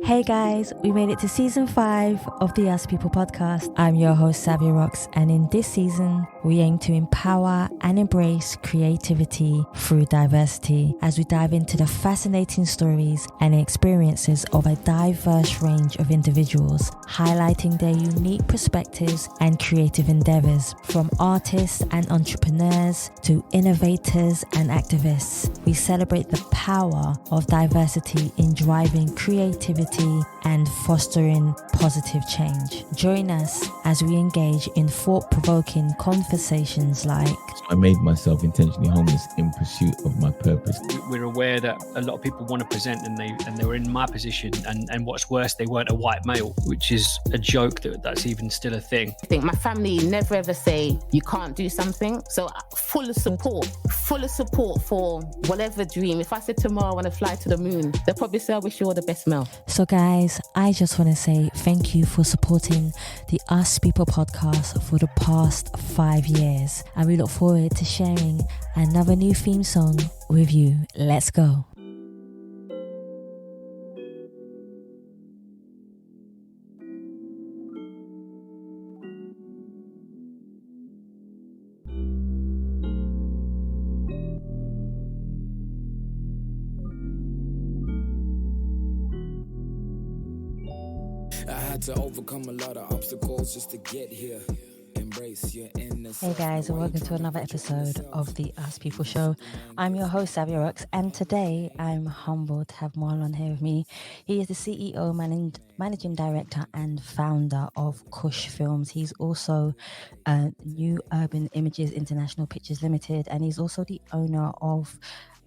Hey guys, we made it to season 5 of the Us People podcast. I'm your host, Savia Rocks, and in this season, we aim to empower and embrace creativity through diversity as we dive into the fascinating stories and experiences of a diverse range of individuals, highlighting their unique perspectives and creative endeavors, from artists and entrepreneurs to innovators and activists. We celebrate the power of diversity in driving creativity and fostering positive change. Join us as we engage in thought-provoking conversations like... I made myself intentionally homeless in pursuit of my purpose. We're aware that a lot of people want to present and they were in my position, and what's worse, they weren't a white male, which is a joke that's even still a thing. I think my family never ever say you can't do something, so full of support for whatever dream. If I said tomorrow I want to fly to the moon, they'll probably say I wish you all the best, Mel. So guys, I just want to say thank you for supporting the Us People podcast for the past 5 years, and we look forward to sharing another new theme song with you. Let's go. I had to overcome a lot of obstacles just to get here. Embrace your innocence. Hey guys, and welcome to another episode of the Us People show. I'm your host, Savia Rocks, and today I'm humbled to have Marlon here with me. He is the CEO, managing director and founder of Kush Films. He's also New Urban Images International Pictures Limited, and he's also the owner of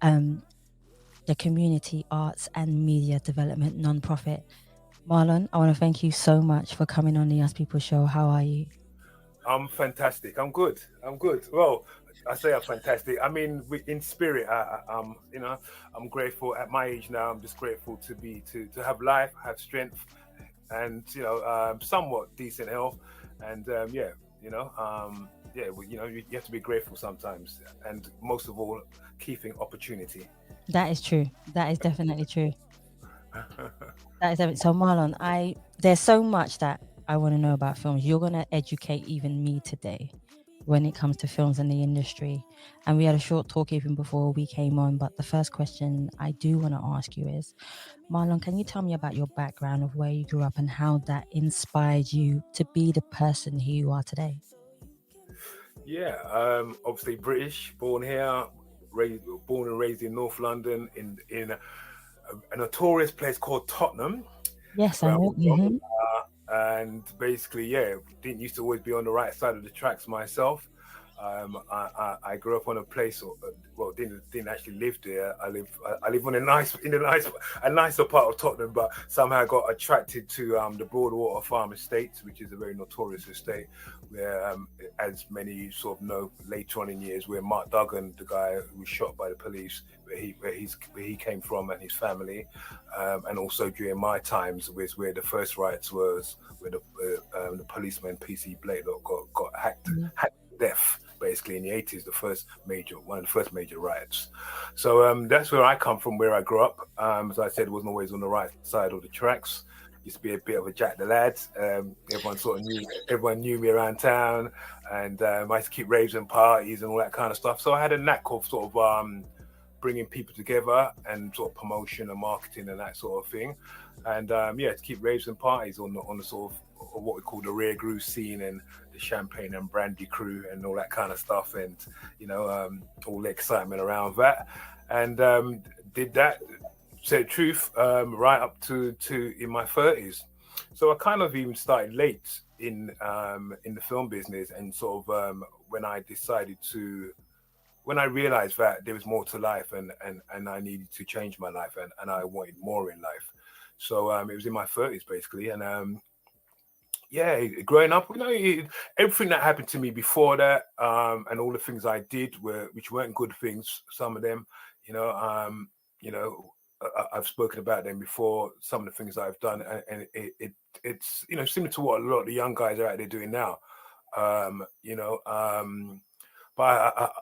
the Community Arts and Media Development nonprofit. Marlon, I want to thank you so much for coming on the Us People show. How are you? I'm fantastic. I'm good. Well, I say I'm fantastic. I mean, in spirit, I'm grateful. At my age now, I'm just grateful to have life, have strength, and somewhat decent health. And you have to be grateful sometimes, and most of all, keeping opportunity. That is true. That is definitely true. So Marlon, there's so much that I want to know about films. You're going to educate even me today when it comes to films and the industry. And we had a short talk even before we came on, but the first question I do want to ask you is, Marlon, can you tell me about your background of where you grew up and how that inspired you to be the person who you are today? Yeah, obviously British, born here, born and raised in North London in a notorious place called Tottenham. Yes, I know. And basically, didn't used to always be on the right side of the tracks myself. I grew up on a place, didn't actually live there. I live on a nicer part of Tottenham, but somehow I got attracted to the Broadwater Farm Estate, which is a very notorious estate, where, as many sort of know, later on in years, where Mark Duggan, the guy who was shot by the police, where he came from and his family, and also during my times was where the first riots was, where the policeman PC Blakelock got hacked to death, basically in the 80s, one of the first major riots. So that's where I come from, where I grew up. As I said, wasn't always on the right side of the tracks. Used to be a bit of a Jack the Lad. Everyone knew me around town, and I used to keep raves and parties and all that kind of stuff. So I had a knack of sort of bringing people together and sort of promotion and marketing and that sort of thing. And to keep raves and parties on the sort of what we call the rear groove scene, and the champagne and brandy crew and all that kind of stuff, and all the excitement around that, and did that, say the truth, right up to in my 30s. So I kind of even started late in the film business, and sort of when I realized that there was more to life, and I needed to change my life, and I wanted more in life. So it was in my 30s basically, and growing up, everything that happened to me before that, and all the things I did which weren't good things. Some of them, I've spoken about them before. Some of the things I've done, and it's similar to what a lot of the young guys are out there doing now. But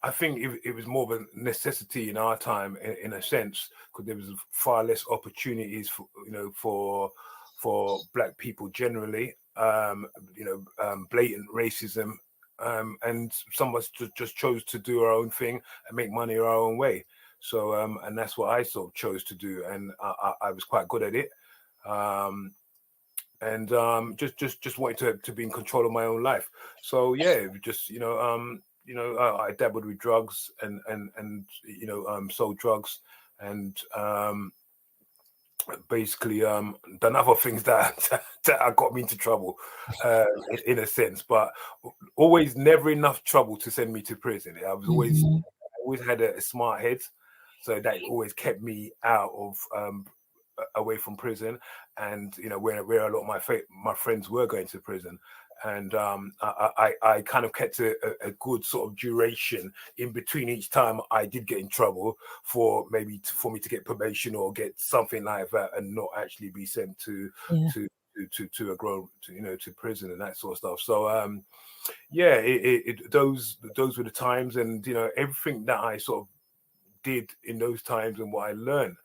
I think it was more of a necessity in our time, in a sense, because there was far less opportunities for Black people generally. Blatant racism, and some of us just chose to do our own thing and make money our own way. So, and that's what I sort of chose to do, and I was quite good at it. And just wanted to be in control of my own life. So yeah, just I dabbled with drugs and sold drugs, and basically done other things that got me into trouble, in a sense, but always never enough trouble to send me to prison. I was always had a smart head, so that always kept me out of away from prison, and where a lot of my friends were going to prison. And I kind of kept a good sort of duration in between each time I did get in trouble, for me to get probation or get something like that, and not actually be sent to a grown to prison and that sort of stuff. So those were the times, and everything that I sort of did in those times and what I learned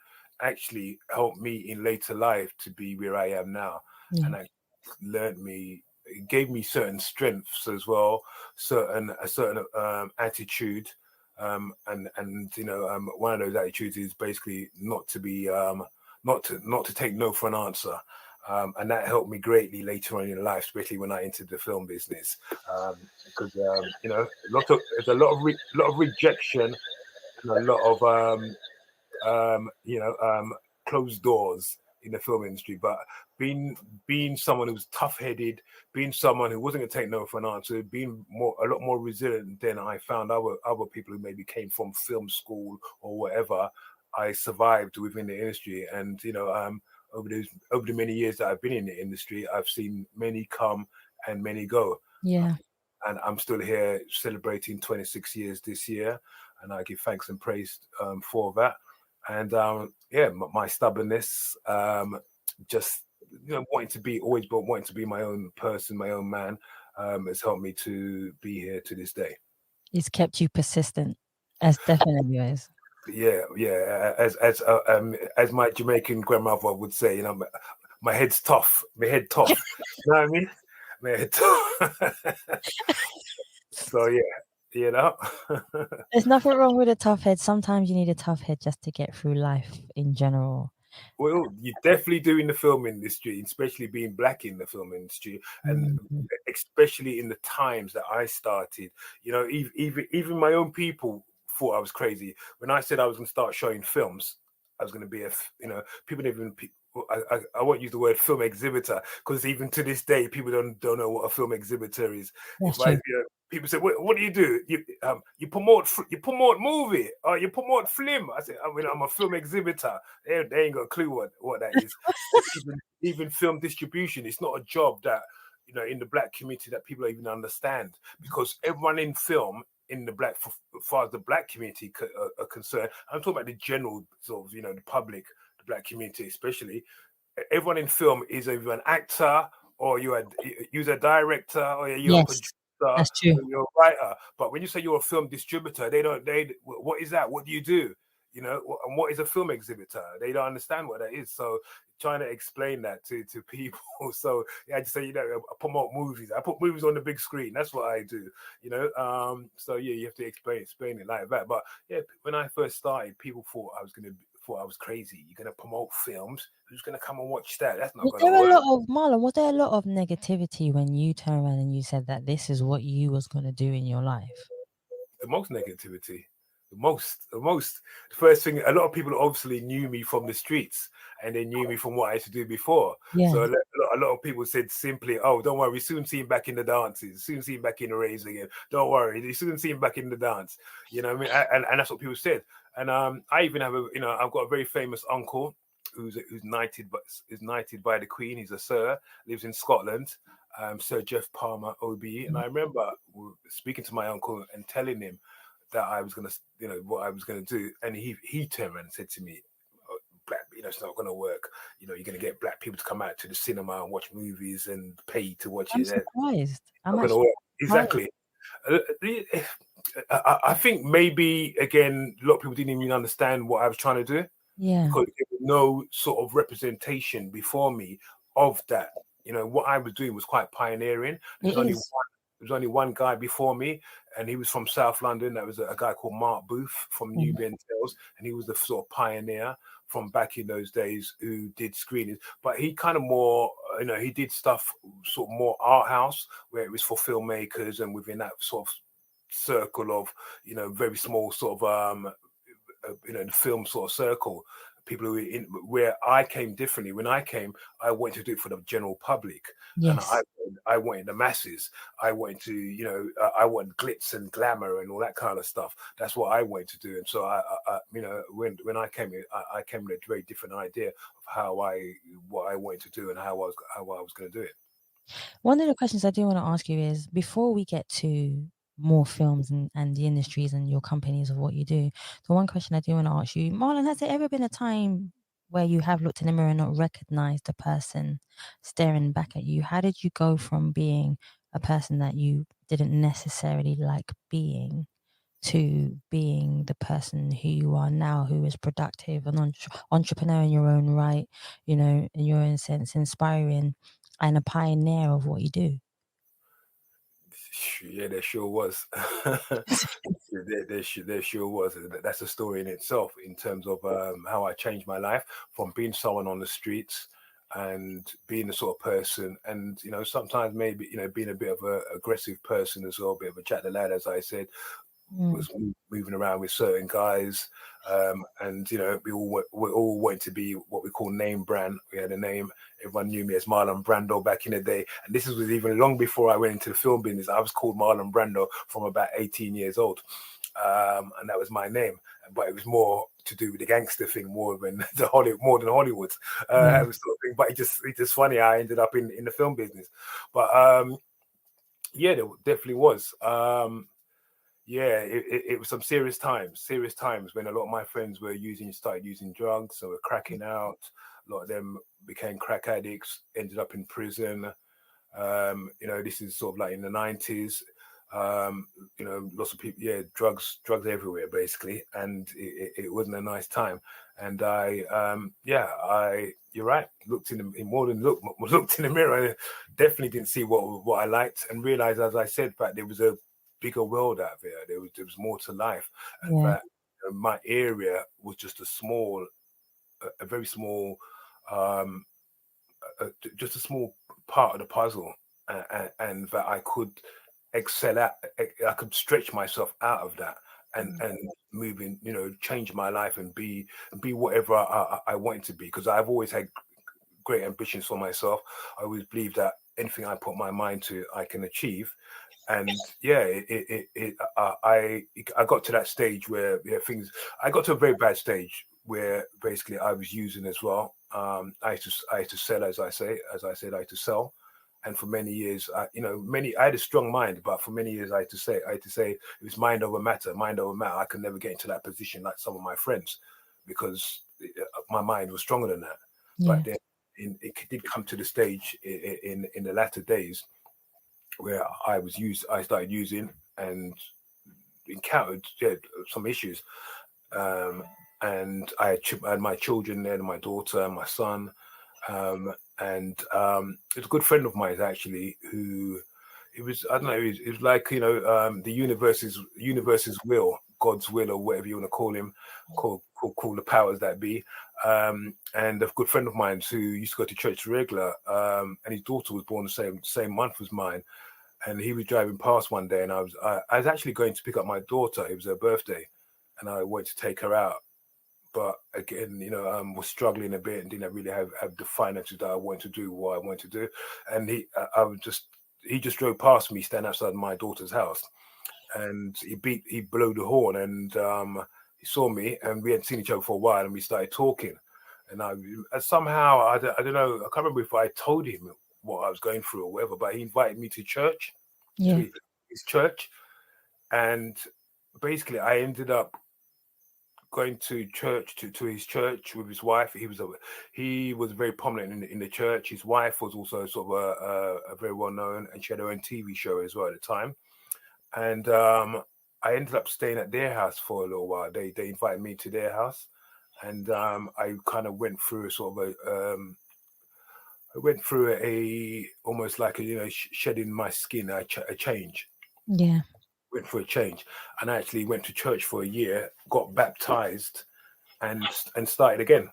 actually helped me in later life to be where I am now. And I it gave me certain strengths as well, a certain attitude, and one of those attitudes is basically not to take no for an answer. And that helped me greatly later on in life, especially when I entered the film business, because there's a lot of rejection, and a lot of closed doors in the film industry. But being someone who was tough-headed, being someone who wasn't going to take no for an answer, being a lot more resilient than I found other people who maybe came from film school or whatever, I survived within the industry. And over the many years that I've been in the industry, I've seen many come and many go. Yeah. And I'm still here celebrating 26 years this year, and I give thanks and praise for that. And my stubbornness, just wanting to be my own person, my own man, has helped me to be here to this day. It's kept you persistent, as definitely is. Yeah. As my Jamaican grandmother would say, my head's tough. My head tough. You know what I mean? My head tough. So yeah, There's nothing wrong with a tough head. Sometimes you need a tough head just to get through life in general. Well, you definitely do in the film industry, especially being Black in the film industry, and especially in the times that I started. Even my own people thought I was crazy when I said I was going to start showing films. I was going to be people even. I won't use the word film exhibitor, because even to this day, people don't know what a film exhibitor is. People say, "What do you do? You promote movie, or you promote film?" I say, I'm a film exhibitor. They ain't got a clue what that is. even film distribution, it's not a job that in the Black community that people even understand, because everyone in film in the Black, as far as the Black community are concerned, I'm talking about the general sort of the public, the Black community especially. Everyone in film is either an actor, or you're a director, or you're a producer. That's true. You're a writer. But when you say you're a film distributor, what is that? What do you do? And what is a film exhibitor? They don't understand what that is. So trying to explain that to people. So I just say, I promote movies. I put movies on the big screen. That's what I do. So you have to explain it like that. But when I first started, people thought I was crazy. You're gonna promote films. Who's gonna come and watch that? That's not gonna work. Marlon, was there a lot of negativity when you turned around and you said that this is what you was gonna do in your life? The most negativity. The first thing, a lot of people obviously knew me from the streets, and they knew me from what I used to do before. Yeah. So a lot of people said simply, "Oh, don't worry, we soon see him back in the dances, soon see him back in the raves again. Don't worry, you soon see him back in the dance." You know what I mean? And that's what people said. And I even have I've got a very famous uncle who's knighted by the Queen. He's a Sir, lives in Scotland. Sir Jeff Palmer, OBE. And I remember speaking to my uncle and telling him that I was what I was gonna do, and he turned around and said to me, "Black, it's not gonna work. You're gonna get Black people to come out to the cinema and watch movies and pay to watch it." I'm surprised. Exactly. I think maybe again a lot of people didn't even understand what I was trying to do Yeah. because there was no sort of representation before me of that. You know, what I was doing was quite pioneering. It is. There was only one guy before me, and he was from South London. That was a guy called Mark Booth from Nubian Tales, and he was the sort of pioneer from back in those days who did screenings. But he kind of more, you know, he did stuff sort of more art house, where it was for filmmakers, and within that sort of circle of, you know, very small sort of you know, the film sort of circle, people who were in. Where I came differently. When I came, I wanted to do it for the general public, and Yes. I wanted the masses. I wanted to, you know, I wanted glitz and glamour and all that kind of stuff. That's what I wanted to do. And so you know, when I came in, I came with a very different idea of what I wanted to do and how I was going to do it. One of the questions I do want to ask you is, before we get to more films and the industries and your companies of what you do, the one question I do want to ask you, Marlon, has there ever been a time where you have looked in the mirror and not recognized the person staring back at you? How did you go from being a person that you didn't necessarily like being to being the person who you are now, who is productive, an entrepreneur in your own right, you know, in your own sense, inspiring and a pioneer of what you do? Yeah, there sure was. There sure was. That's a story in itself in terms of how I changed my life from being someone on the streets and being the sort of person, and you know, sometimes maybe, you know, being a bit of a aggressive person as well, a bit of a chat the lad, as I said, was moving around with certain guys, and you know, we all wanted to be what we call name brand. We had a name. Everyone knew me as Marlon Brando back in the day, and this was even long before I went into the film business. I was called Marlon Brando from about 18 years old, and that was my name. But it was more to do with the gangster thing more than more than Hollywood. It was sort of thing. But it's just funny how I ended up in the film business. But yeah, there definitely was. Yeah, it was some serious times when a lot of my friends started using drugs, so were cracking out. A lot of them became crack addicts, ended up in prison. You know, this is sort of like in the 90s. You know, lots of people, yeah, drugs everywhere basically, and it wasn't a nice time. And you're right. Looked in the mirror, and definitely didn't see what I liked, and realized, as I said, that there was a bigger world out there. There was more to life, and that my area was just a very small, just a small part of the puzzle, and that I could excel at. I could stretch myself out of that and move in, you know, change my life and be whatever I wanted to be, because I've always had great ambitions for myself. I always believe that anything I put my mind to, I can achieve. And yeah, I got to that stage where I got to a very bad stage where basically I was using as well. I used to sell, as I said, I used to sell. And for many years, I had a strong mind, but for many years I had to say it was mind over matter. I could never get into that position like some of my friends, because my mind was stronger than that. Yeah. But then it did come to the stage in the latter days where I started using and encountered some issues. And I had my children there, my daughter and my son. And it's a good friend of mine actually, who it was, I don't know, it was like, you know, the universe's will, God's will, or whatever you want to call him, call the powers that be. And a good friend of mine who used to go to church regular, and his daughter was born the same month as mine. And he was driving past one day, and I was actually going to pick up my daughter. It was her birthday, and I went to take her out. But again, you know, was struggling a bit and didn't really have the finances that I wanted to do what I wanted to do. And he just drove past me, standing outside my daughter's house, and he blew the horn, and he saw me, and we hadn't seen each other for a while, and we started talking. And somehow I don't know, I can't remember if I told him what I was going through or whatever, but he invited me to church, to his church, and basically I ended up going to church, to his church with his wife. He was very prominent in the church. His wife was also sort of a very well known, and she had her own TV show as well at the time. and I ended up staying at their house for a little while. They invited me to their house, and I kind of went through a almost like a shedding my skin, a change. Yeah. Went for a change, and I actually went to church for a year, got baptized, and started again.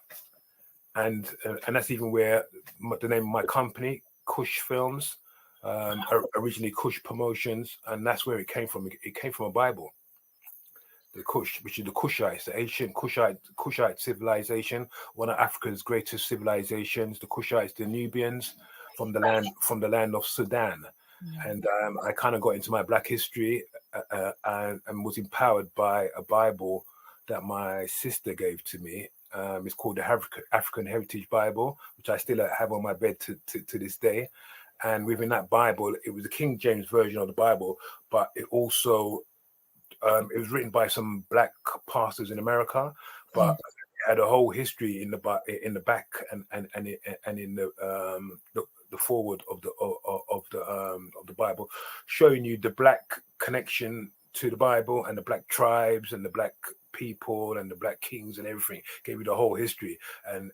And that's even where the name of my company, Kush Films, originally Kush Promotions, and that's where it came from. It came from a Bible. The Kush, which is the Kushites, the ancient Kushite civilization, one of Africa's greatest civilizations. The Kushites, the Nubians, from the land of Sudan. And I kind of got into my Black history and was empowered by a Bible that my sister gave to me. It's called the African Heritage Bible, which I still have on my bed to this day. And within that Bible, it was the King James version of the Bible, but it also it was written by some Black pastors in America, but it had a whole history in the back and in the forward of the Bible, showing you the Black connection to the Bible and the Black tribes and the Black people and the Black kings and everything. Gave you the whole history. And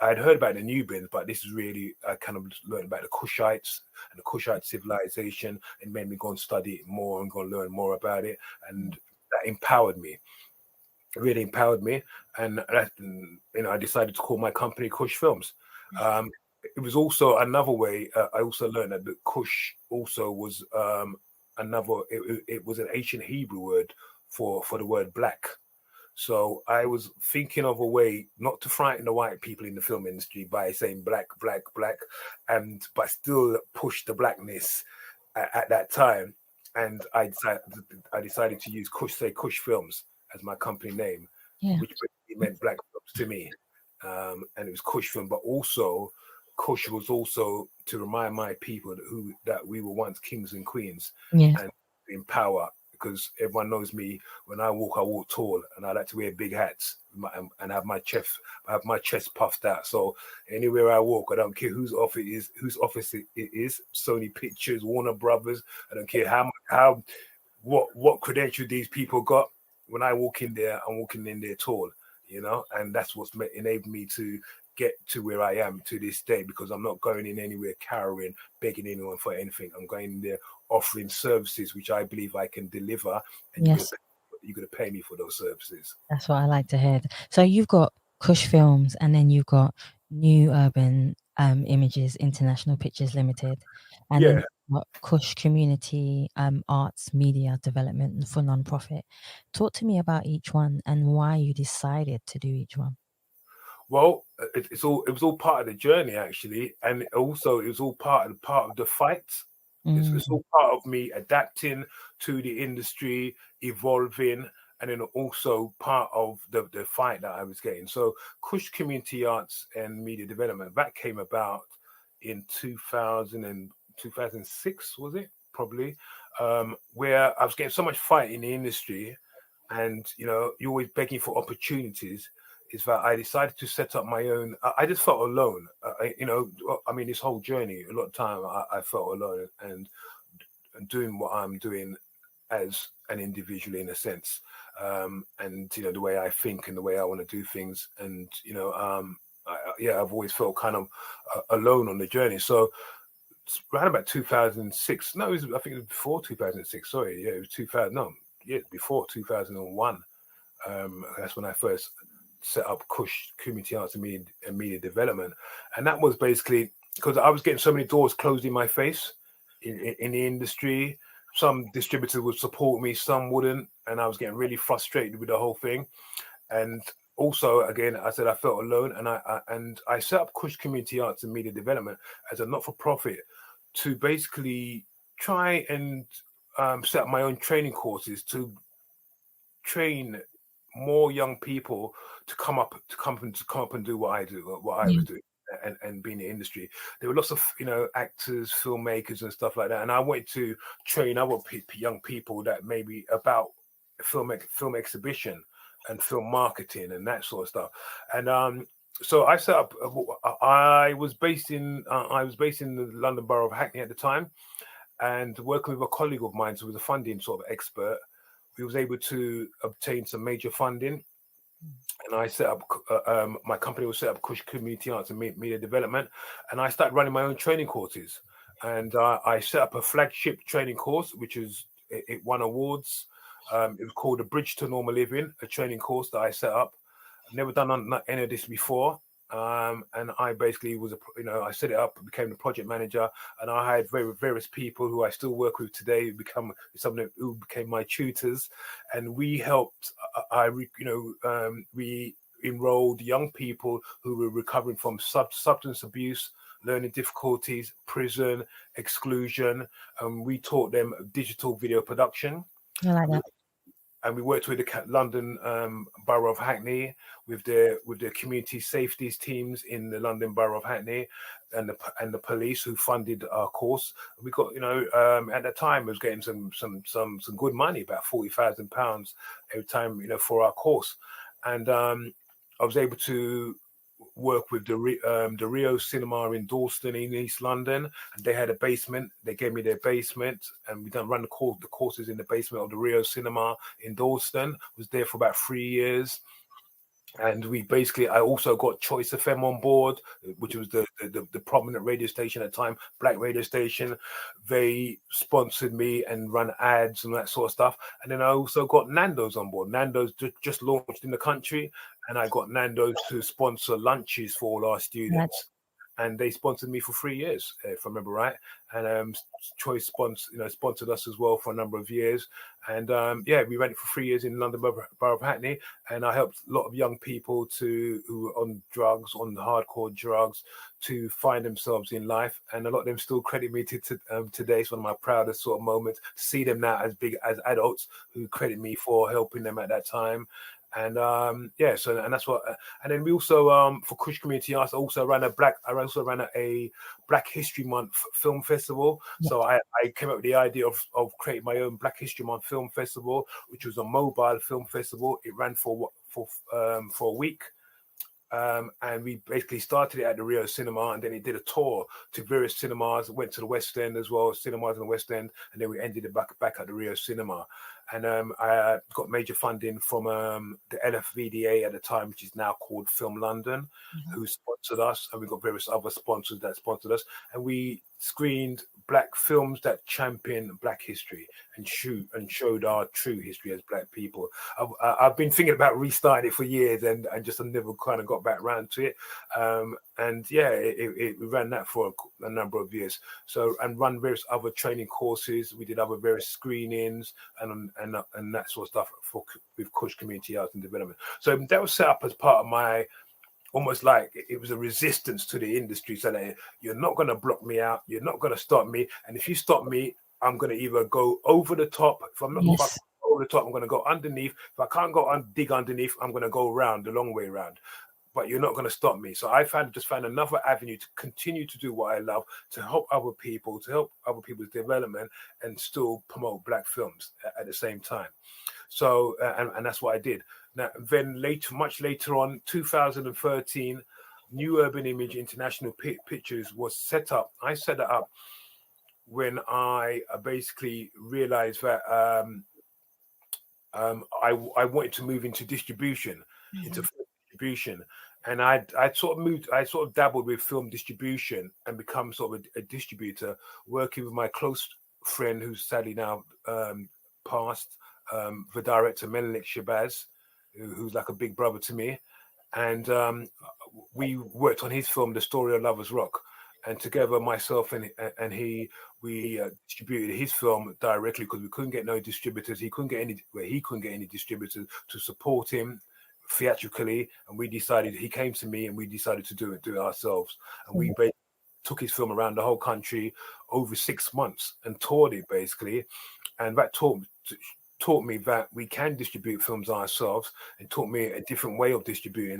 I'd heard about the Nubians, but this is really, I kind of learned about the Kushites and the Kushite civilization, and made me go and study it more and go and learn more about it. And that empowered me. It really empowered me. And that, I decided to call my company Kush Films. It was also another way. I also learned that the Kush also was it was an ancient Hebrew word for the word black. So I was thinking of a way not to frighten the white people in the film industry by saying black, black, black, but still push the blackness at that time. And I decided to use Kush Films as my company name, which meant black films to me. And it was Kush Film, but also Kush was also to remind my people that we were once kings and queens, and in power. Because everyone knows me, when I walk tall, and I like to wear big hats and have my chest puffed out. So anywhere I walk, I don't care whose office it is, Sony Pictures, Warner Brothers. I don't care what credential these people got. When I walk in there, I'm walking in there tall, and that's what's enabled me to get to where I am to this day, because I'm not going in anywhere cowering, begging anyone for anything. I'm going in there offering services which I believe I can deliver, and you're going to pay me for those services. That's what I like to hear. So you've got Kush Films, and then you've got New Urban Images International Pictures Limited, and then you've got Kush Community Arts Media Development for non-profit. Talk to me about each one and why you decided to do each one. Well, it was all part of the journey, actually, and also it was all part of the fight. It's all part of me adapting to the industry, evolving, and then also part of the fight that I was getting. So Kush Community Arts and Media Development, that came about in 2006, was it? Probably, where I was getting so much fight in the industry, and you're always begging for opportunities. Is that I decided to set up my own. I just felt alone. This whole journey, a lot of time I felt alone, and doing what I'm doing as an individual in a sense, and the way I think and the way I want to do things, and I've always felt kind of alone on the journey. So around about 2006, no, I think it was before 2006. Sorry, it was 2000. No, before 2001. That's when I first set up Kush Community Arts and Media Development, and that was basically because I was getting so many doors closed in my face in the industry. Some distributors would support me, some wouldn't, and I was getting really frustrated with the whole thing. And also, again, I said I felt alone, and I set up Kush Community Arts and Media Development as a not-for-profit to basically try and set up my own training courses to train more young people to come up and do what I do, what I was doing, and be in the industry. There were lots of actors, filmmakers, and stuff like that, and I wanted to train other young people that maybe about film exhibition and film marketing and that sort of stuff. And so I set up. I was based in the London Borough of Hackney at the time, and working with a colleague of mine who was a funding sort of expert, we was able to obtain some major funding. And I set up, my company was set up Kush Community Arts and Media Development, and I started running my own training courses. And I set up a flagship training course, which it won awards. It was called A Bridge to Normal Living, a training course that I set up. I've never done any of this before. And I basically I set it up, became the project manager, and I had various people who I still work with today who became my tutors, and we helped. We enrolled young people who were recovering from substance abuse, learning difficulties, prison, exclusion, and we taught them digital video production. I like that. And we worked with the London Borough of Hackney with their community safeties teams in the London Borough of Hackney, and the police who funded our course. We got at the time I was getting some good money, about £40,000 every time for our course, and I was able to work with the Rio Cinema in Dalston in East London, and they had a basement. They gave me their basement, and we run the courses in the basement of the Rio Cinema in Dalston. Was there for about 3 years. And I also got Choice FM on board, which was the prominent radio station at the time, black radio station. They sponsored me and run ads and that sort of stuff. And then I also got Nando's on board. Nando's just launched in the country, and I got Nando's to sponsor lunches for all our students. And they sponsored me for 3 years, if I remember right. And Choice sponsored us as well for a number of years. And we ran it for 3 years in London Borough of Hackney. And I helped a lot of young people who were on hardcore drugs, to find themselves in life. And a lot of them still credit me to today. It's one of my proudest sort of moments to see them now as big as adults who credit me for helping them at that time. And that's what. And then we also for Kush Community Arts, I also ran a Black History Month film festival. Yeah. So I came up with the idea of creating my own Black History Month film festival, which was a mobile film festival. It ran for a week. And we basically started it at the Rio Cinema, and then it did a tour to various cinemas. Went to the West End as well, cinemas in the West End, and then we ended it back at the Rio Cinema. And I got major funding from the LFVDA at the time, which is now called Film London, who sponsored us, and we got various other sponsors that sponsored us, and we screened Black films that champion Black history and showed our true history as Black people. I've been thinking about restarting it for years, and just never kind of got back around to it. We ran that for a number of years. So, and run various other training courses. We did other various screenings and that sort of stuff with Kush Community Arts and Development. So that was set up as part of my, almost like it was a resistance to the industry, so that you're not going to block me out, you're not going to stop me, and if you stop me, I'm going to either go over the top. If I'm not over the top, I'm going to go underneath. If I can't dig underneath, I'm going to go around the long way around. But you're not going to stop me. So I found another avenue to continue to do what I love, to help other people's development, and still promote Black films at the same time. So and that's what I did. Now, then much later on, 2013, New Urban Image International Pictures was set up. I set it up when I basically realized that I wanted to move into distribution, into film distribution. And I sort of dabbled with film distribution and become sort of a distributor, working with my close friend who's sadly now passed, the director Menelik Shabazz, who's like a big brother to me. And we worked on his film, The Story of Lovers Rock. And together, myself and he distributed his film directly, because we couldn't get no distributors. He couldn't get any distributors to support him theatrically. And he came to me, and we decided to do it ourselves. And we basically took his film around the whole country over 6 months and toured it basically. And that taught me that we can distribute films ourselves, and taught me a different way of distributing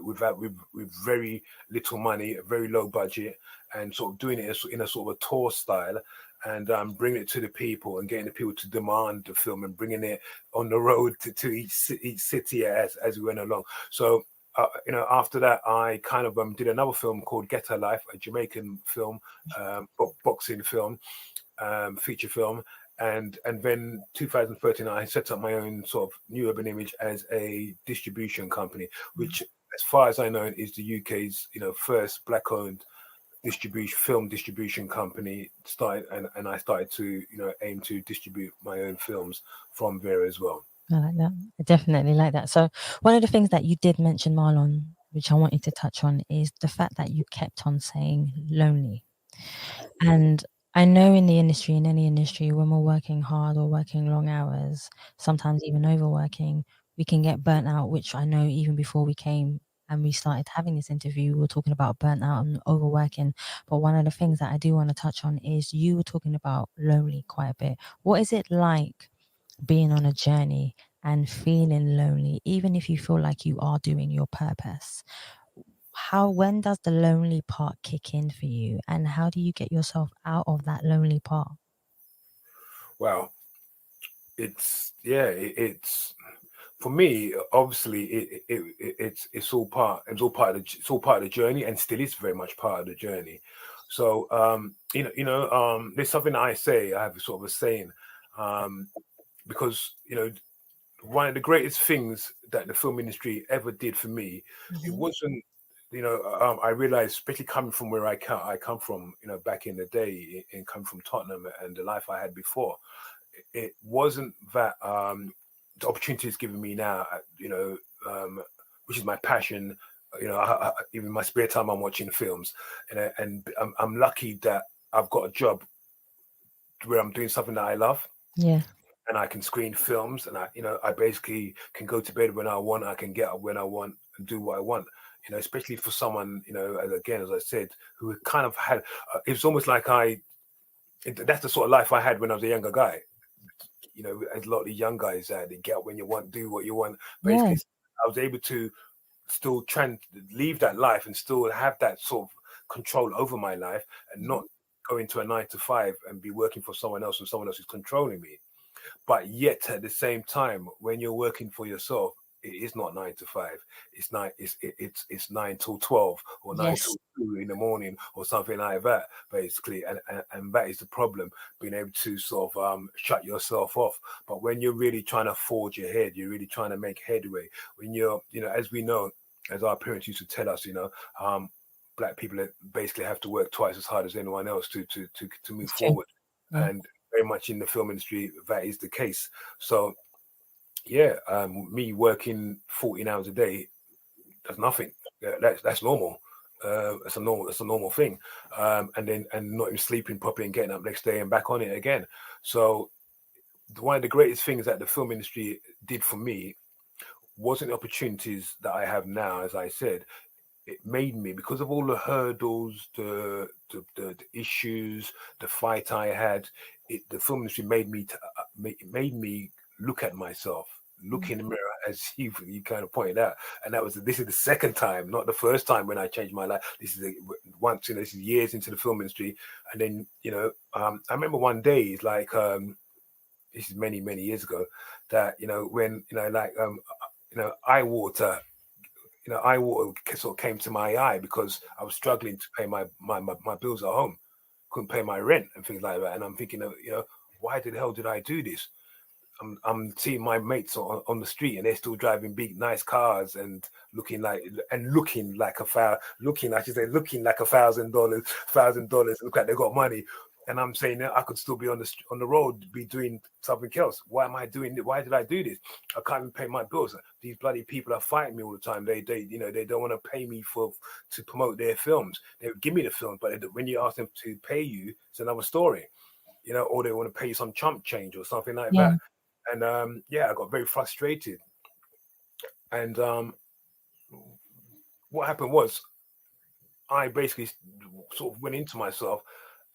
with very little money, a very low budget, and sort of doing it in a sort of a tour style, and bringing it to the people and getting the people to demand the film and bringing it on the road to each city as we went along. So after that, I kind of did another film called Get Her Life, a Jamaican film, boxing film, feature film. And then 2013, I set up my own sort of New Urban Image as a distribution company, which, as far as I know, is the UK's first black-owned film distribution company. And I started to aim to distribute my own films from there as well. I like that. I definitely like that. So one of the things that you did mention, Marlon, which I wanted to touch on, is the fact that you kept on saying lonely. And I know in any industry, when we're working hard or working long hours, sometimes even overworking, we can get burnt out, which I know even before we came and we started having this interview, we were talking about burnt out and overworking. But one of the things that I do want to touch on is you were talking about lonely quite a bit. What is it like being on a journey and feeling lonely, even if you feel like you are doing your purpose? When does the lonely part kick in for you, and how do you get yourself out of that lonely part? Well, it's for me, obviously it's all part of the journey, and still is very much part of the journey. So there's something that I say. I have sort of a saying, because one of the greatest things that the film industry ever did for me, it wasn't, I realized, especially coming from where I come from, back in the day, and come from Tottenham and the life I had before, it wasn't that the opportunities given me now, which is my passion. Even in my spare time, I'm watching films, and I'm lucky that I've got a job where I'm doing something that I love. Yeah. And I can screen films, and I basically can go to bed when I want. I can get up when I want and do what I want. Especially for someone, again, as I said, who kind of had, it's almost like that's the sort of life I had when I was a younger guy. As a lot of the young guys they get up when you want, do what you want. Basically, I was able to still try and leave that life and still have that sort of control over my life, and not go into a 9 to 5 and be working for someone else and someone else is controlling me. But yet at the same time, when you're working for yourself, it is not 9 to 5. It's 9 till 12 or 9 till 2 in the morning or something like that, basically. And that is the problem, being able to sort of shut yourself off. But when you're really trying to forge ahead, you're really trying to make headway. When you're, as we know, as our parents used to tell us, black people basically have to work twice as hard as anyone else to move forward. Yeah. And very much in the film industry, that is the case. So, me working 14 hours a day, that's nothing. That's normal. It's a normal thing. And not even sleeping properly and getting up next day and back on it again. So, one of the greatest things that the film industry did for me wasn't the opportunities that I have now, as I said. It made me, because of all the hurdles, the issues, the fight I had. The film industry made me look at myself, look in the mirror, as you kind of pointed out. And this is the second time, not the first time when I changed my life. This is this is years into the film industry. And then, I remember one day, it's like, this is many, many years ago, that, when, eye water sort of came to my eye because I was struggling to pay my bills at home, couldn't pay my rent and things like that. And I'm thinking, why the hell did I do this? I'm seeing my mates on the street and they're still driving big, nice cars and looking like $1,000. Look like they got money. And I'm saying that I could still be on the road, be doing something else. Why am I doing it? Why did I do this? I can't even pay my bills. These bloody people are fighting me all the time. They don't want to pay me to promote their films. They give me the films, but when you ask them to pay you, it's another story. Or they want to pay you some chump change or something like that. And I got very frustrated. And what happened was, I basically sort of went into myself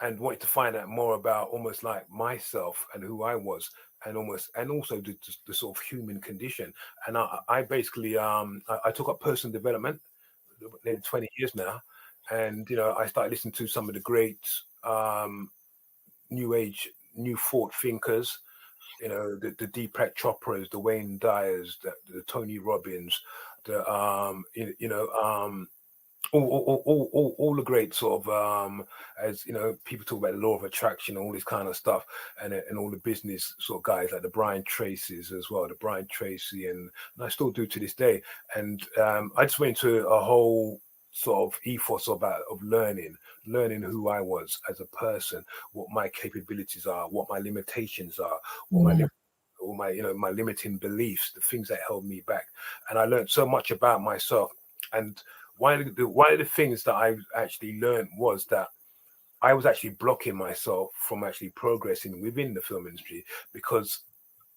and wanted to find out more about almost like myself and who I was, and also the sort of human condition. And I basically I took up personal development, nearly 20 years now, and I started listening to some of the great new age, new thought thinkers, you know, the Deepak Chopras, the Wayne Dyers, the Tony Robbins, the all the great sort of as you know, people talk about the law of attraction, all this kind of stuff, and all the business sort of guys like the Brian Tracy's as well, the Brian Tracy, and I still do to this day. And I just went into a whole sort of ethos of learning who I was as a person, what my capabilities are, what my limitations are, what my my limiting beliefs, the things that held me back. And I learned so much about myself. And one of the things that I actually learned was that I was actually blocking myself from actually progressing within the film industry, because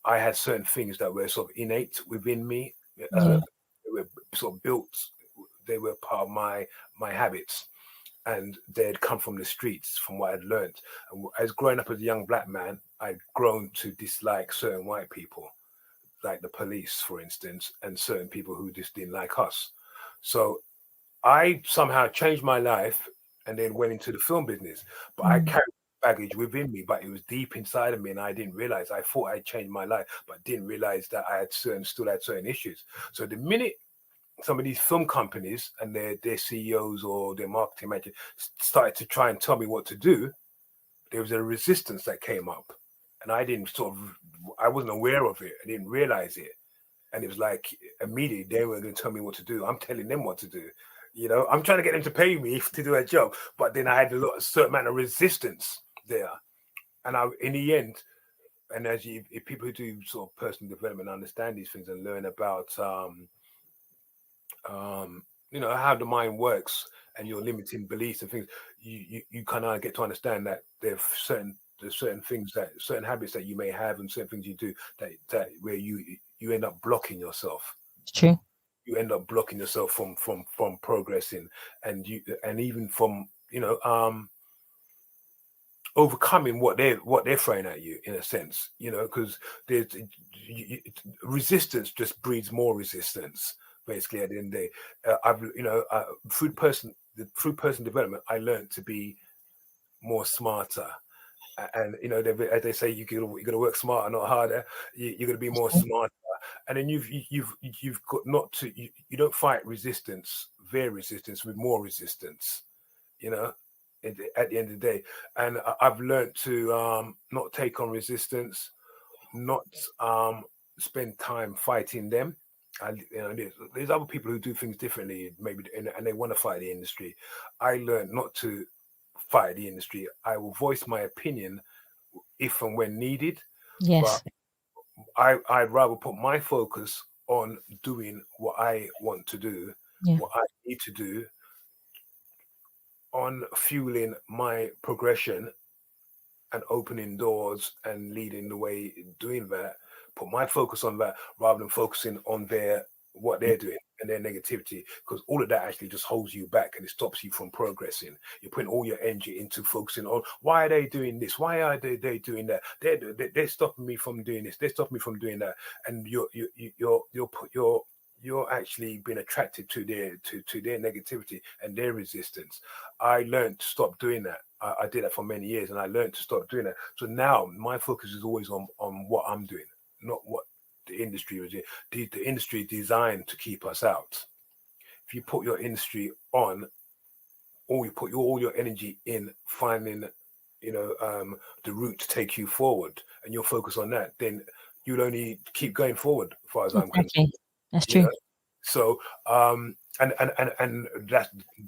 I had certain things that were sort of innate within me. They were sort of built. They were part of my habits, and they had come from the streets, from what I'd learned. And as growing up as a young black man, I'd grown to dislike certain white people, like the police, for instance, and certain people who just didn't like us. So I somehow changed my life and then went into the film business. But I carried baggage within me, but it was deep inside of me, and I didn't realize. I thought I changed my life, but didn't realize that I had still had certain issues. So the minute some of these film companies and their CEOs or their marketing managers started to try and tell me what to do, there was a resistance that came up, and I wasn't aware of it. I didn't realize it. And it was like immediately they were going to tell me what to do. I'm telling them what to do. You know, I'm trying to get them to pay me to do a job, but then I had a certain amount of resistance there. And in the end, and if people who do sort of personal development understand these things and learn about, you know, how the mind works and your limiting beliefs and things, you kind of get to understand that there's certain things, that certain habits that you may have and certain things you do that where you end up blocking yourself. It's true. You end up blocking yourself from progressing, and even from, you know, overcoming what they're throwing at you, in a sense, you know, because there's resistance just breeds more resistance. Basically, at the end of the day, through person development, I learned to be more smarter. And you know, as they say, you're gonna work smarter, not harder. You're gonna be more smarter, and then you've got not to you don't fight their resistance with more resistance. You know, at the end of the day, and I've learned to not take on resistance, not spend time fighting them. And you know, there's other people who do things differently, maybe, and they want to fight the industry. I learned not to fight the industry. I will voice my opinion if and when needed. Yes. But I'd rather put my focus on doing what I want to do, what I need to do, on fueling my progression and opening doors and leading the way, doing that. Put my focus on that rather than focusing on what they're doing and their negativity, because all of that actually just holds you back and it stops you from progressing. You're putting all your energy into focusing on why are they doing this, why are they doing that, they're stopping me from doing this, they're stopping me from doing that, and you're actually being attracted to their negativity and their resistance. I learned to stop doing that. I did that for many years, and I learned to stop doing that. So now my focus is always on what I'm doing, not what the industry was doing. The industry is designed to keep us out. If you put your industry on, or you put all your energy in finding, the route to take you forward, and you'll focus on that, then you'll only keep going forward, as far as I'm concerned. That's true. Know? So, and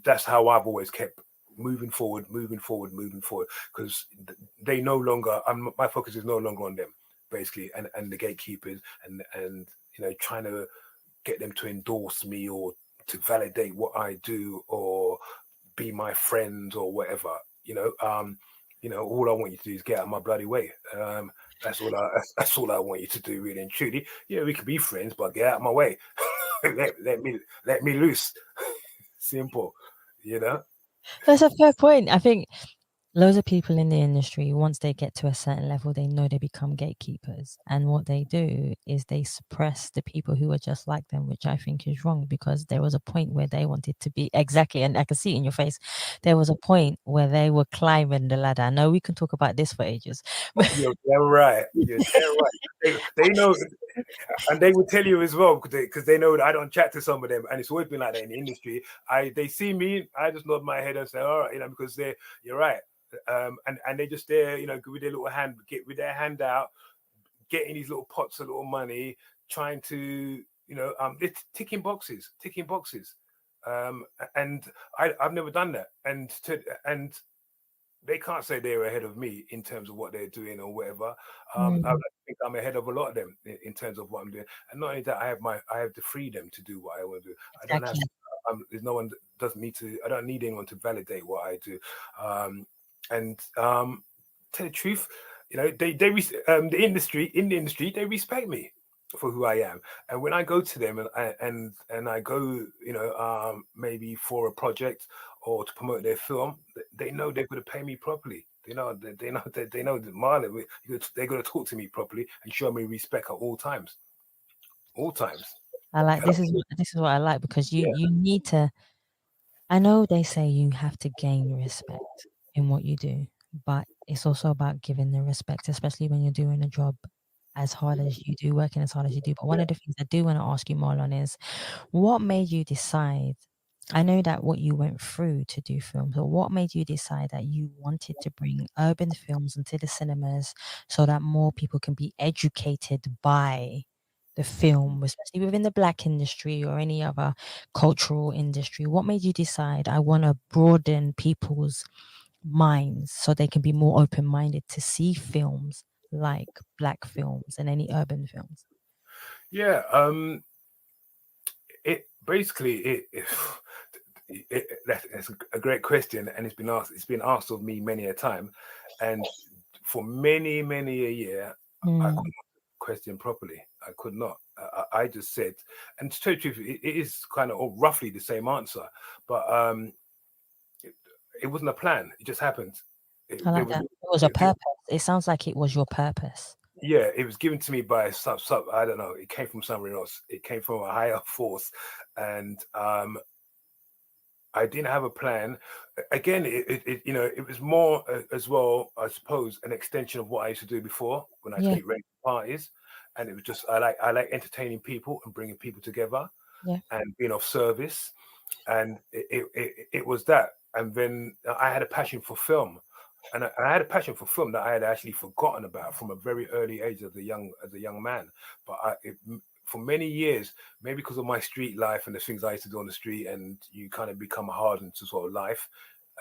that's how I've always kept moving forward, because they no longer. My focus is no longer on them, basically, and the gatekeepers, and trying to get them to endorse me or to validate what I do or be my friend or whatever. All I want you to do is get out of my bloody way. That's all I want you to do, really and truly. Yeah, we can be friends, but get out of my way. let me loose. Simple, That's a fair point. I think Loads of people in the industry, once they get to a certain level, they know they become gatekeepers. And what they do is they suppress the people who are just like them, which I think is wrong, because there was a point where they wanted to be exactly, and I can see it in your face. There was a point where they were climbing the ladder. I know we can talk about this for ages. You're damn right. You're damn right. They know, and they will tell you as well, because they know that I don't chat to some of them, and it's always been like that in the industry. They see me, I just nod my head and say, all right, because you're right. And they're just there, with their little hand, with their hand out, getting these little pots of little money, trying to, they're ticking boxes. And I've never done that. And they can't say they're ahead of me in terms of what they're doing or whatever. I think I'm ahead of a lot of them in terms of what I'm doing. And not only that, I have the freedom to do what I want to do. I don't have. There's no one that doesn't need to. I don't need anyone to validate what I do. Tell the truth, the industry they respect me for who I am. And when I go to them and I go, maybe for a project or to promote their film, they know they're going to pay me properly. They know that Marlon, they're going to talk to me properly and show me respect at all times. All times. I like this is what I like, because you need to. I know they say you have to gain respect in what you do, but it's also about giving the respect, especially when you're doing a job as hard as you do, working as hard as you do. But one of the things I do want to ask you, Marlon, is what made you decide? I know that what you went through to do films, but what made you decide that you wanted to bring urban films into the cinemas so that more people can be educated by the film, especially within the Black industry or any other cultural industry? What made you decide, I want to broaden people's minds so they can be more open-minded to see films like Black films and any urban films? Yeah, it basically that's a great question, and it's been asked of me many a time, and for many a year I couldn't answer the question properly. I could not. I just said, and to tell you the truth, it is kind of roughly the same answer, but it wasn't a plan. It just happened. I like that. It was a purpose. It sounds like it was your purpose. Yeah, it was given to me by some I don't know. It came from somewhere else. It came from a higher force, and I didn't have a plan. Again, it was more as well, I suppose, an extension of what I used to do before when I take regular parties, and it was just I like entertaining people and bringing people together, and being of service, and it was that. And then I had a passion for film, and I had a passion for film that I had actually forgotten about from a very early age as a young man. But for many years, maybe because of my street life and the things I used to do on the street, and you kind of become hardened to sort of life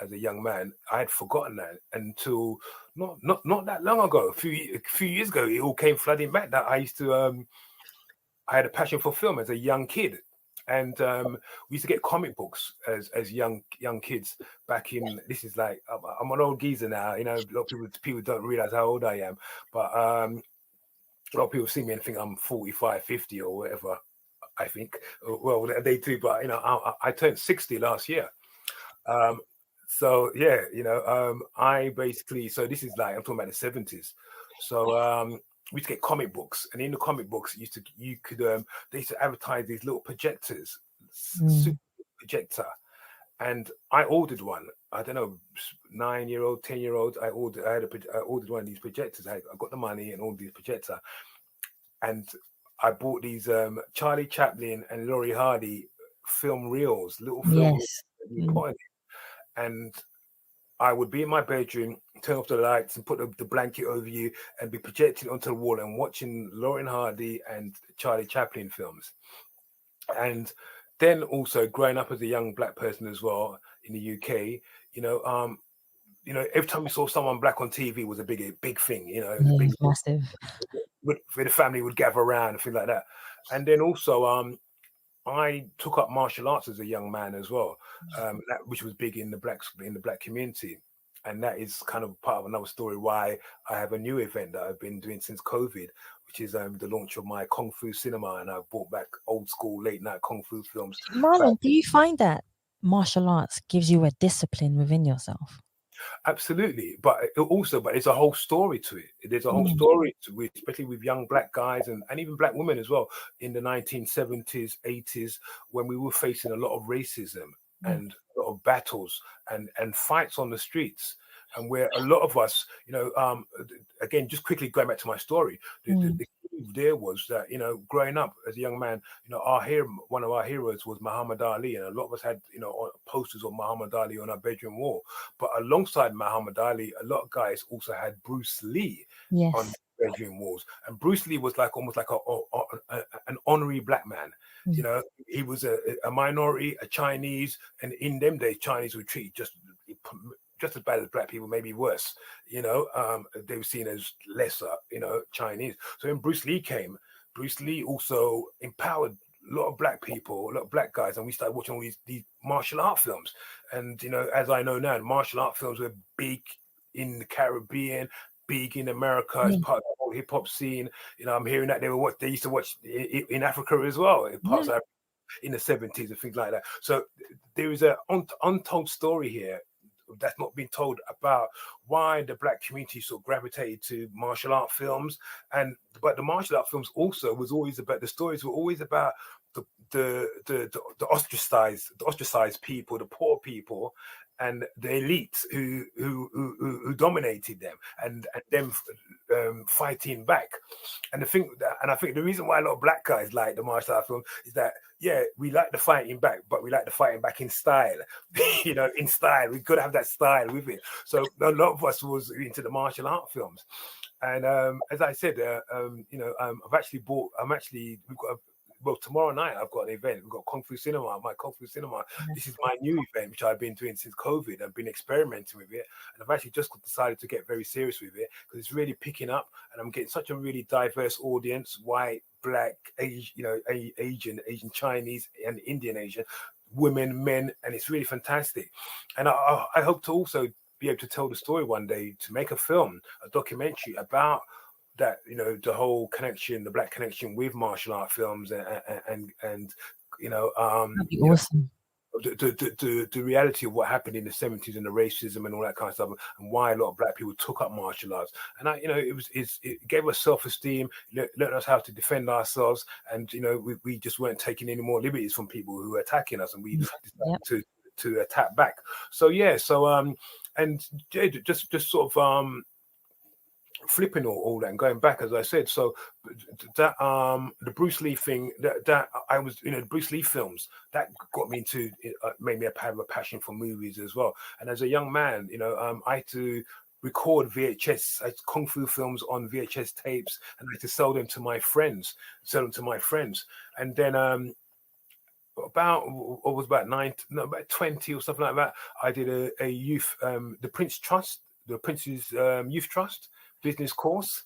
as a young man, I had forgotten that until not that long ago, a few years ago, it all came flooding back. That I used to, I had a passion for film as a young kid, and we used to get comic books as young kids back in. This is like I'm an old geezer now, a lot of people don't realize how old I am, but a lot of people see me and think I'm 45, 50 or whatever, I think. Well, they do, but, I turned 60 last year. So, yeah, I basically, so this is like, I'm talking about the 70s. So we used to get comic books. And in the comic books, they used to advertise these little projectors, super projector. And I ordered one. I don't know, 9-year-old, 10-year-old. I ordered one of these projectors. I got the money and ordered these projector, and I bought these Charlie Chaplin and Laurie Hardy film reels, little film reels that you put in it. And I would be in my bedroom, turn off the lights, and put the blanket over you, and be projecting onto the wall and watching Laurie Hardy and Charlie Chaplin films. And then also growing up as a young Black person as well in the UK, every time we saw someone Black on TV was a big thing, it was a big massive. Where the family would gather around and things like that. And then also, I took up martial arts as a young man as well, which was big in the black community. And that is kind of part of another story why I have a new event that I've been doing since COVID, which is the launch of my Kung Fu cinema. And I've brought back old school late night Kung Fu films. Marlon, do you find that martial arts gives you a discipline within yourself? Absolutely, but there's a whole story to it. There's a whole story to it, especially with young black guys and even black women as well in the 1970s, 80s, when we were facing a lot of racism and a lot of battles and fights on the streets, and where a lot of us, again, just quickly going back to my story, the key there was that, growing up as a young man, one of our heroes was Muhammad Ali, and a lot of us had, posters of Muhammad Ali on our bedroom wall. But alongside Muhammad Ali, a lot of guys also had Bruce Lee on bedroom walls, and Bruce Lee was almost like an honorary black man. He was a minority, a Chinese, and in them days, Chinese were treated just as bad as black people, maybe worse. They were seen as lesser, Chinese. So when Bruce Lee came, Bruce Lee also empowered a lot of black people, a lot of black guys, and we started watching all these martial art films. And as I know now, martial art films were big in the Caribbean, big in America as part of the whole hip hop scene. I'm hearing that they used to watch in Africa as well, in the 70s and things like that. So there is an untold story here that's not been told about why the black community sort of gravitated to martial art films. But the martial art films also was always about, the stories were always about the ostracized people, the poor people, and the elites who dominated them, and them fighting back. And I think the reason why a lot of black guys like the martial art film is that, we like the fighting back, but we like the fighting back in style. In style, we could have that style with it. So a lot of us was into the martial art films. And as I said, tomorrow night I've got an event. We've got Kung Fu Cinema, my Kung Fu Cinema. This is my new event, which I've been doing since COVID. I've been experimenting with it, and I've actually just decided to get very serious with it because it's really picking up, and I'm getting such a really diverse audience: white, black, Asian, Chinese, and Indian Asian, women, men, and it's really fantastic. And I hope to also be able to tell the story one day, to make a film, a documentary about that, the whole connection, the black connection with martial art films, and that'd be awesome. The reality of what happened in the 70s and the racism and all that kind of stuff, and why a lot of black people took up martial arts. And it gave us self-esteem, learned us how to defend ourselves, and we just weren't taking any more liberties from people who were attacking us, and we decided to attack back. So and just sort of flipping all that and going back, as I said, so that the Bruce Lee thing, that I was, the Bruce Lee films, that got me into, made me have a passion for movies as well. And as a young man, I had to record VHS Kung Fu films on VHS tapes, and I had to sell them to my friends. And then about 20 or something like that, I did a youth, the Prince's Youth Trust business course,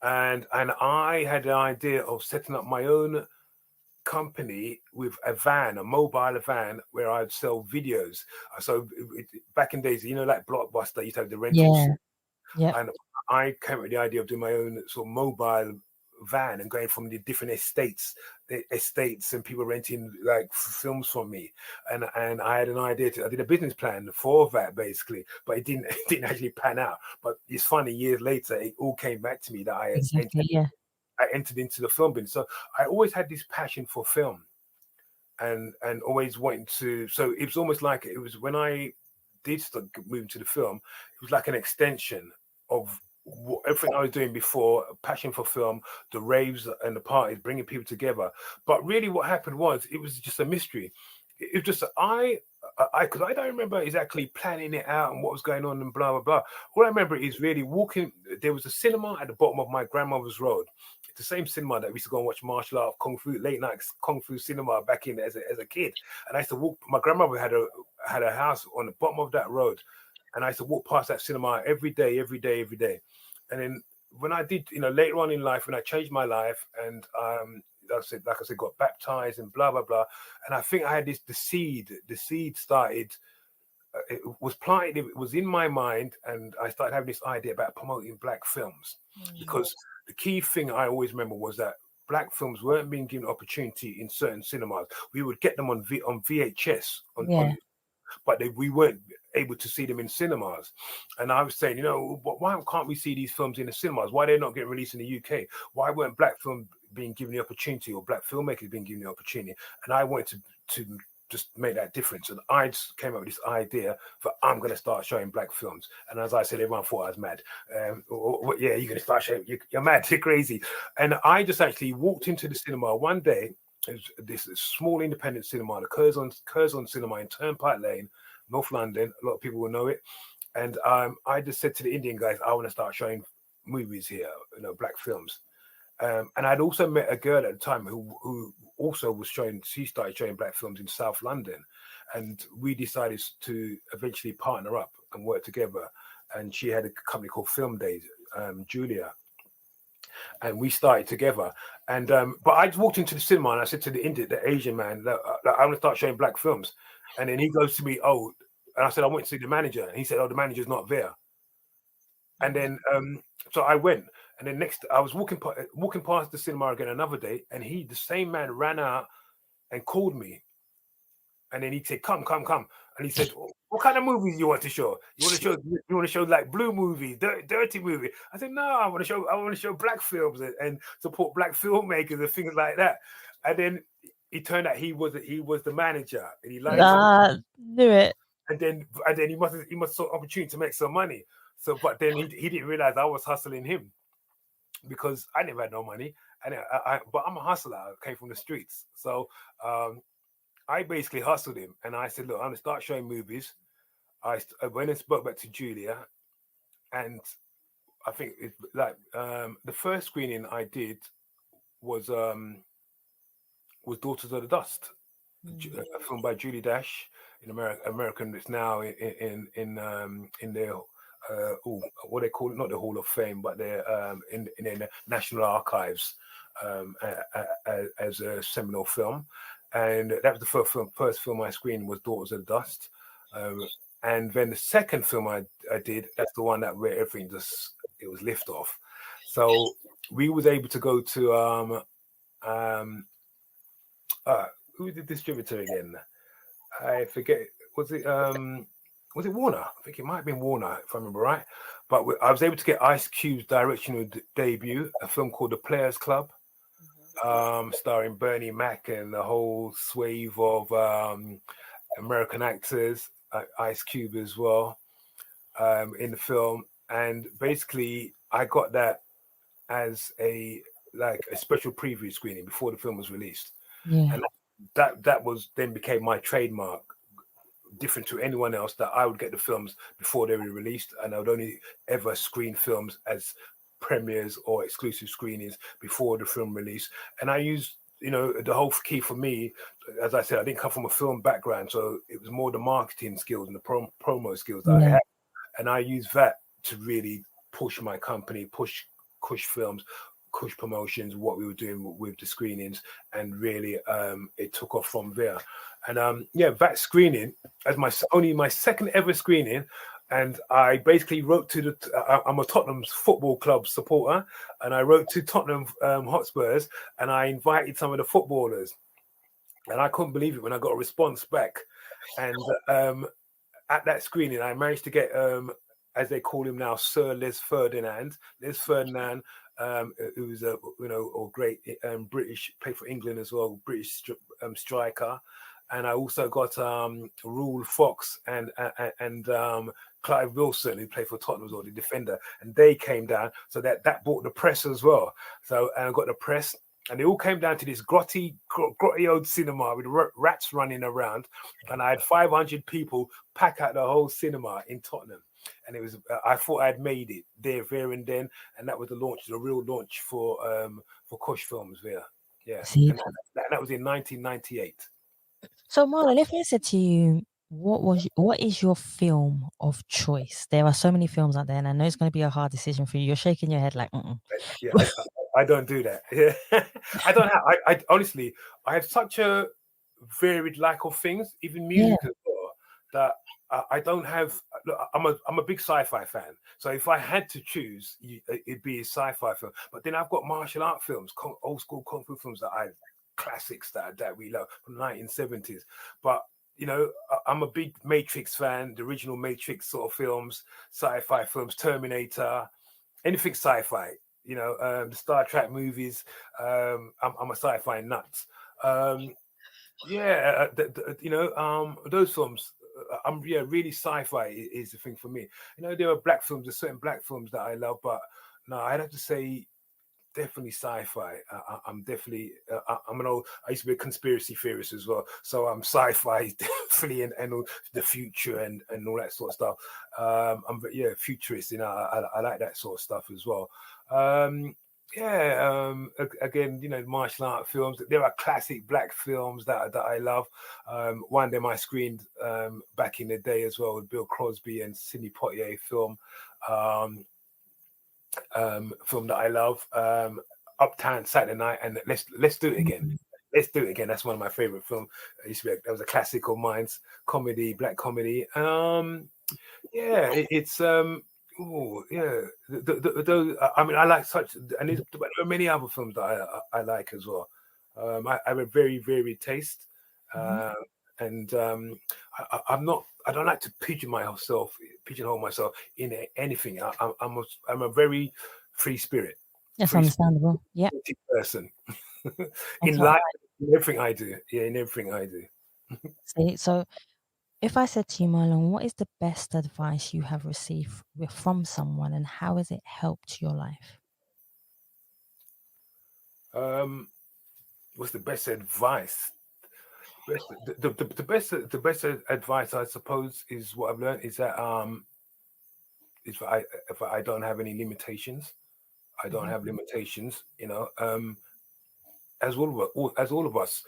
and I had the idea of setting up my own company with a mobile van where I'd sell videos. So back in days, like Blockbuster used to have the rentals, and I came up with the idea of doing my own sort of mobile van and going from the different estates and people renting like films from me, and I had an idea I did a business plan for that basically, but it didn't actually pan out. But it's funny, years later it all came back to me that I entered into the film business. So I always had this passion for film, and always wanting to. So it was almost like, it was when I did start moving to the film, it was like an extension of everything I was doing before, passion for film, the raves and the parties, bringing people together. But really what happened was, it was just a mystery. It was just, because I don't remember exactly planning it out and what was going on and blah, blah, blah. All I remember is really walking. There was a cinema at the bottom of my grandmother's road. It's the same cinema that we used to go and watch martial art, Kung Fu, late night Kung Fu cinema back in as a kid. And I used to walk, my grandmother had a house on the bottom of that road. And I used to walk past that cinema every day. And then when I did, later on in life, when I changed my life, and like I said, got baptized and blah, blah, blah. And I think I had the seed started, it was planted, it was in my mind. And I started having this idea about promoting black films, because the key thing I always remember was that black films weren't being given opportunity in certain cinemas. We would get them on VHS, but we weren't able to see them in cinemas. And I was saying, why can't we see these films in the cinemas? Why they're not getting released in the UK? Why weren't black film being given the opportunity, or black filmmakers being given the opportunity? And I wanted to just make that difference. And I just came up with this idea for, I'm going to start showing black films. And as I said, everyone thought I was mad. You're going to start showing, you're mad, you're crazy. And I just actually walked into the cinema one day. It was this small independent cinema, the Curzon Cinema in Turnpike Lane, North London. A lot of people will know it. And I just said to the Indian guys, I want to start showing movies here, black films. And I'd also met a girl at the time who also was she started showing black films in South London. And we decided to eventually partner up and work together. And she had a company called Film Days, Julia. And we started together. And but I just walked into the cinema and I said to the Asian man, that I want to start showing black films. And then he goes to me, and I said, I went to see the manager. And he said, the manager's not there. And then so I went. And then I was walking past the cinema again another day, and the same man ran out and called me. And then he said, come. And he said, what kind of movies you want to show? You want to show like blue movies, dirty movies? I said, no, I want to show black films and support black filmmakers and things like that. And then it turned out he was the manager, and he liked knew it. And then he must saw opportunity to make some money. So, but then he didn't realize I was hustling him, because I never had no money. But I'm a hustler. I came from the streets. So I basically hustled him, and I said, look, I'm going to start showing movies. I went and spoke back to Julia, and I think the first screening I did was Daughters of the Dust, a film by Julie Dash, in American. It's now in their what they call it, not the Hall of Fame, but they're in the National Archives as a seminal film. And that was the first film I screened was Daughters of the Dust. And then the second film I did, that's the one where everything it was lift off. So we was able to go to who's the distributor again? I forget. Was it Warner? I think it might have been Warner, if I remember right. But I was able to get Ice Cube's directorial debut, a film called The Players Club, starring Bernie Mac and the whole swathe of American actors, Ice Cube as well, in the film. And basically, I got that as a special preview screening before the film was released. Yeah. And that was then became my trademark, different to anyone else, that I would get the films before they were released, and I would only ever screen films as premieres or exclusive screenings before the film release. And I used, the whole key for me, as I said, I didn't come from a film background, so it was more the marketing skills and the promo skills that I had, and I used that to really push my company, push Kush Films, Kush Promotions, what we were doing with the screenings, and really it took off from there. And that screening as my second ever screening, and I basically wrote to I'm a Tottenham Football Club supporter, and I wrote to Tottenham Hotspurs, and I invited some of the footballers, and I couldn't believe it when I got a response back. And at that screening, I managed to get, as they call him now, Sir Les Ferdinand, who was a great British, played for England as well, British striker. And I also got Rule Fox and Clive Wilson, who played for Tottenham as well, the defender, and they came down. So that brought the press as well. So I got the press, and they all came down to this grotty old cinema with rats running around, and I had 500 people pack out the whole cinema in Tottenham. And it was, I thought I'd made it there and then, and that was the real launch for Kush Films there. Yeah, and that was in 1998. So Marlon, if I said to you, what is your film of choice? There are so many films out there, and I know it's going to be a hard decision for you. You're shaking your head like, Yeah, I don't do that. Yeah, I don't have. I honestly, I have such a varied like of things, even music as well, that I don't have. Look, I'm a big sci-fi fan, so if I had to choose, it'd be a sci-fi film. But then I've got martial art films, old school kung fu films classics that we love from the 1970s. But I'm a big Matrix fan, the original Matrix sort of films, sci-fi films, Terminator, anything sci-fi. The Star Trek movies. I'm a sci-fi nut. Those films. Really sci-fi is the thing for me. There are black films. There's certain black films that I love, but no, I'd have to say definitely sci-fi. I'm definitely. I'm an old. I used to be a conspiracy theorist as well, so I'm sci-fi definitely, and all the future and all that sort of stuff. I'm futurist. I like that sort of stuff as well. Again, martial art films. There are classic black films that I love. One of them I screened back in the day as well with Bill Crosby and Sidney Poitier film. Film that I love, Uptown Saturday Night, and let's do it again. Let's do it again. That's one of my favorite films. That was a classic of mine, comedy, black comedy. It's I like such, and there are many other films that I like as well. I have a very varied taste, and I don't like to pigeonhole myself in anything. I'm a very free spirit. That's understandable. Yeah. Person. In life, in everything I do. Yeah, in everything I do. See, so if I said to you, Marlon, what is the best advice you have received from someone, and how has it helped your life? What's the best advice? The best advice, I suppose, is what I've learned is that if I don't have any limitations, I don't have limitations. As all of us,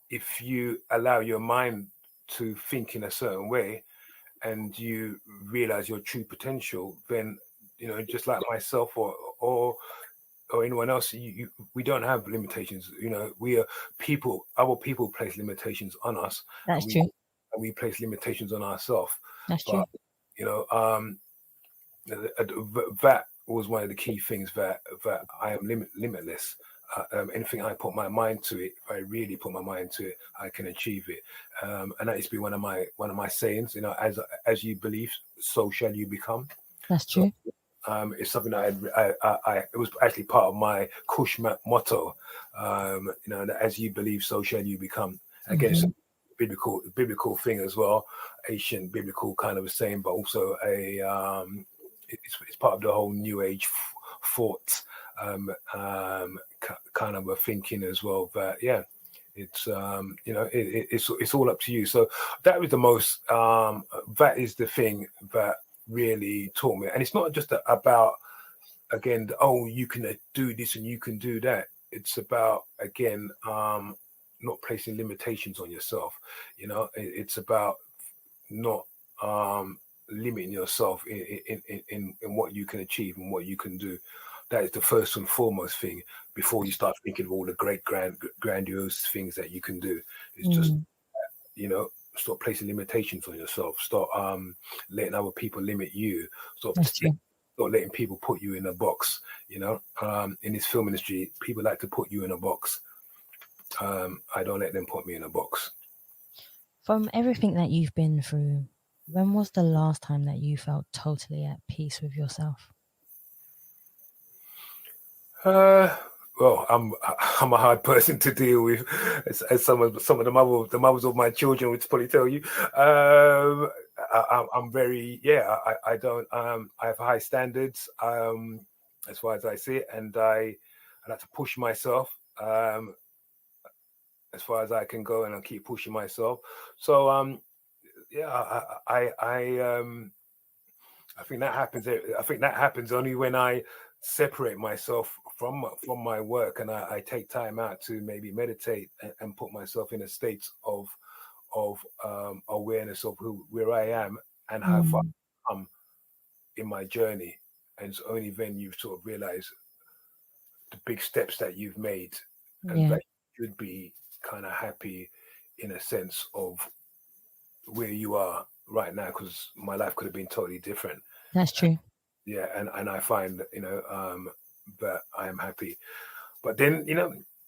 if you allow your mind to think in a certain way, and you realize your true potential, then just like myself or anyone else, we don't have limitations. We are people. Our people place limitations on us. That's true. And we place limitations on ourselves. That's true. That was one of the key things, that I am limitless. Anything I put my mind to it, if I really put my mind to it, I can achieve it. And that used to be one of my sayings. As you believe, so shall you become. That's true. So, it's something that it was actually part of my Kush motto. That as you believe, so shall you become. Again, it's a biblical thing as well, ancient biblical kind of a saying, but also it's part of the whole New Age thought kind of a thinking as well. But it's it's all up to you. So that was the most. That is the thing that really taught me, and it's not just about, again, you can do this and you can do that. It's about, again, not placing limitations on yourself. It's about not limiting yourself in what you can achieve and what you can do. That is the first and foremost thing before you start thinking of all the great grandiose things that you can do. It's just stop placing limitations on yourself. Stop letting other people limit you. Stop letting people put you in a box. In this film industry, people like to put you in a box. I don't let them put me in a box. From everything that you've been through, when was the last time that you felt totally at peace with yourself? Well, I'm a hard person to deal with, as some of the mothers of my children would probably tell you. I'm very I don't I have high standards as far as I see it, and I like to push myself as far as I can go, and I keep pushing myself. So I think that happens. I think that happens only when I separate myself from my work, and I take time out to maybe meditate and put myself in a state of awareness of where I am and how far I've come in my journey. And it's only then you sort of realize the big steps that you've made, and that you should be kind of happy in a sense of where you are right now, because my life could have been totally different. That's true. Yeah, and I find that, that I am happy. But then,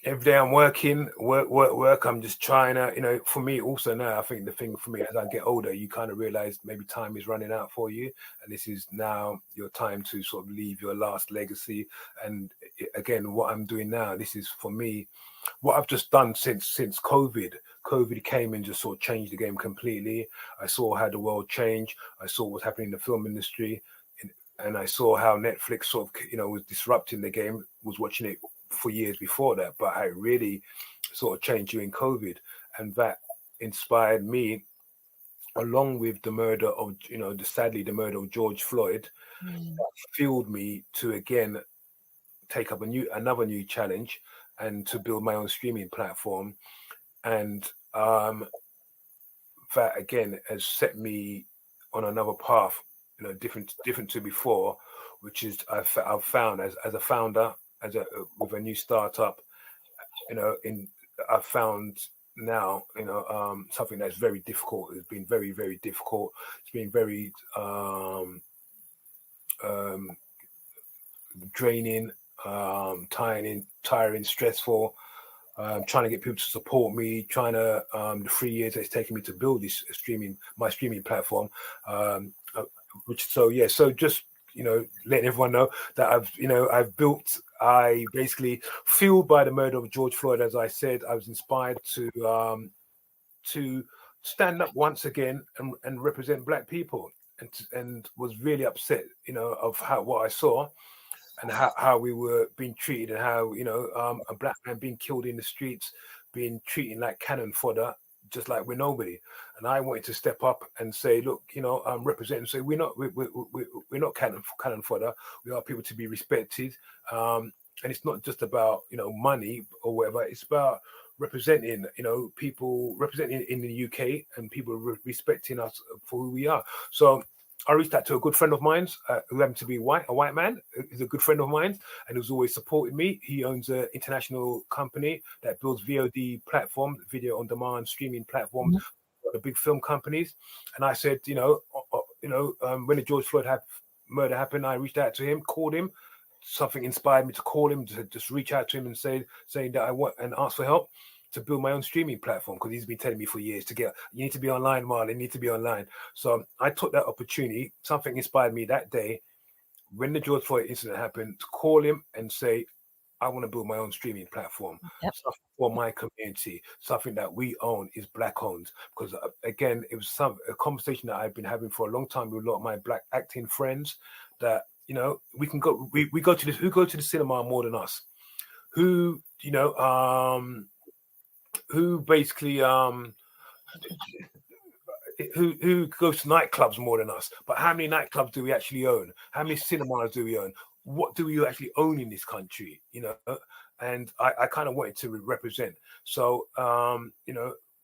every day I'm working, work. I'm just trying to, for me also now, I think the thing for me as I get older, you kind of realize maybe time is running out for you. And this is now your time to sort of leave your last legacy. And again, what I'm doing now, this is for me, what I've just done since COVID. COVID came and just sort of changed the game completely. I saw how the world changed. I saw what's happening in the film industry. And I saw how Netflix sort of, was disrupting the game, was watching it for years before that, but I really sort of changed during COVID, and that inspired me, along with the murder of, sadly the murder of George Floyd, fueled me to again take up another new challenge and to build my own streaming platform, and that again has set me on another path, different to before, which is I've found as a founder, with a new startup, I've found now, something that's very difficult. It's been very, very difficult. It's been very draining, tiring, stressful. Trying to get people to support me, the 3 years that it's taken me to build my streaming platform, so just, letting everyone know that I basically, fueled by the murder of George Floyd, as I said, I was inspired to stand up once again and represent Black people, and was really upset, of what I saw, and how we were being treated, and how, a Black man being killed in the streets, being treated like cannon fodder, just like we're nobody. And I wanted to step up and say, look, I'm representing, say we're not cannon fodder. We are people to be respected. And it's not just about, money or whatever. It's about representing, people representing in the UK, and people respecting us for who we are. So I reached out to a good friend of mine, who happened to be a white man. He's a good friend of mine, and who's always supported me. He owns an international company that builds VOD platform, video on demand streaming platforms, for the big film companies. And I said, when the George Floyd murder happened, I reached out to him, called him. Something inspired me to call him, to just reach out to him and saying that I want and ask for help to build my own streaming platform, because he's been telling me for years you need to be online, Marlon, you need to be online. So I took that opportunity. Something inspired me that day, when the George Floyd incident happened, to call him and say, I want to build my own streaming platform, something for my community, something that we own, is Black owned. Because again, it was a conversation that I've been having for a long time with a lot of my Black acting friends, that, we can go, we go to who go to the cinema more than us, who, who basically who goes to nightclubs more than us. But how many nightclubs do we actually own? How many cinemas do we own? What do we actually own in this country? And I kind of wanted to represent. So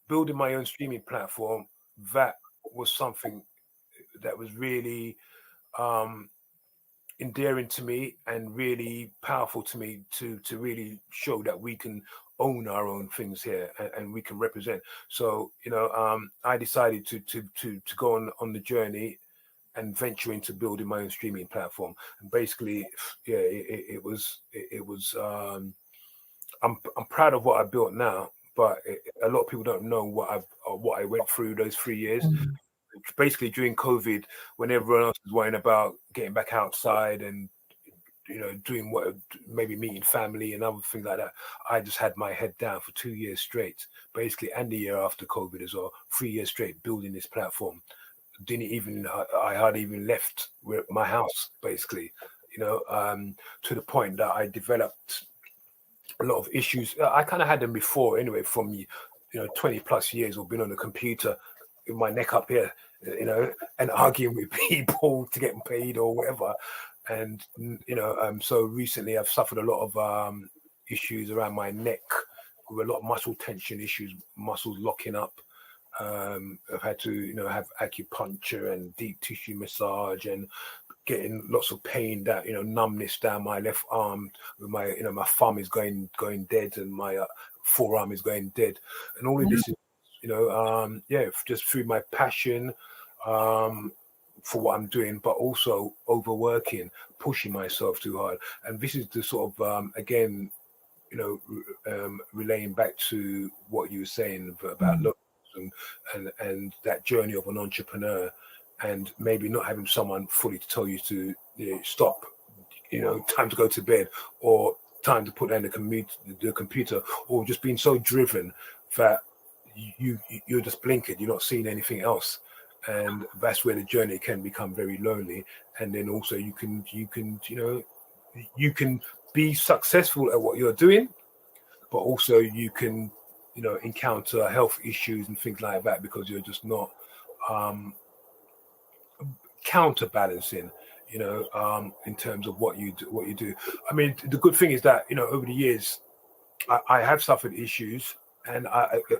building my own streaming platform, that was something that was really endearing to me and really powerful to me, to really show that we can own our own things here, and we can represent. So I decided to go on the journey and venture into building my own streaming platform. And basically, it was I'm proud of what I built now, but a lot of people don't know what I went through those 3 years. Basically during COVID, when everyone else was worrying about getting back outside and doing what, maybe meeting family and other things like that, I just had my head down for 2 years straight, basically, and the year after COVID as well, 3 years straight building this platform. I hardly even left my house, basically, to the point that I developed a lot of issues. I kind of had them before anyway, from 20 plus years of being on the computer with my neck up here, and arguing with people to get paid or whatever. And so recently I've suffered a lot of issues around my neck, with a lot of muscle tension issues, muscles locking up. I've had to have acupuncture and deep tissue massage, and getting lots of pain, that numbness down my left arm, with my my thumb is going dead, and my forearm is going dead, and all of this is just through my passion for what I'm doing, but also overworking, pushing myself too hard. And this is the sort of again, relaying back to what you were saying about love and that journey of an entrepreneur, and maybe not having someone fully to tell you to stop, time to go to bed, or time to put down the computer, or just being so driven that you're just blinking, you're not seeing anything else. And that's where the journey can become very lonely. And then also you can be successful at what you're doing, but also you can encounter health issues and things like that because you're just not counterbalancing in terms of what you do. I mean, the good thing is that over the years I have suffered issues. And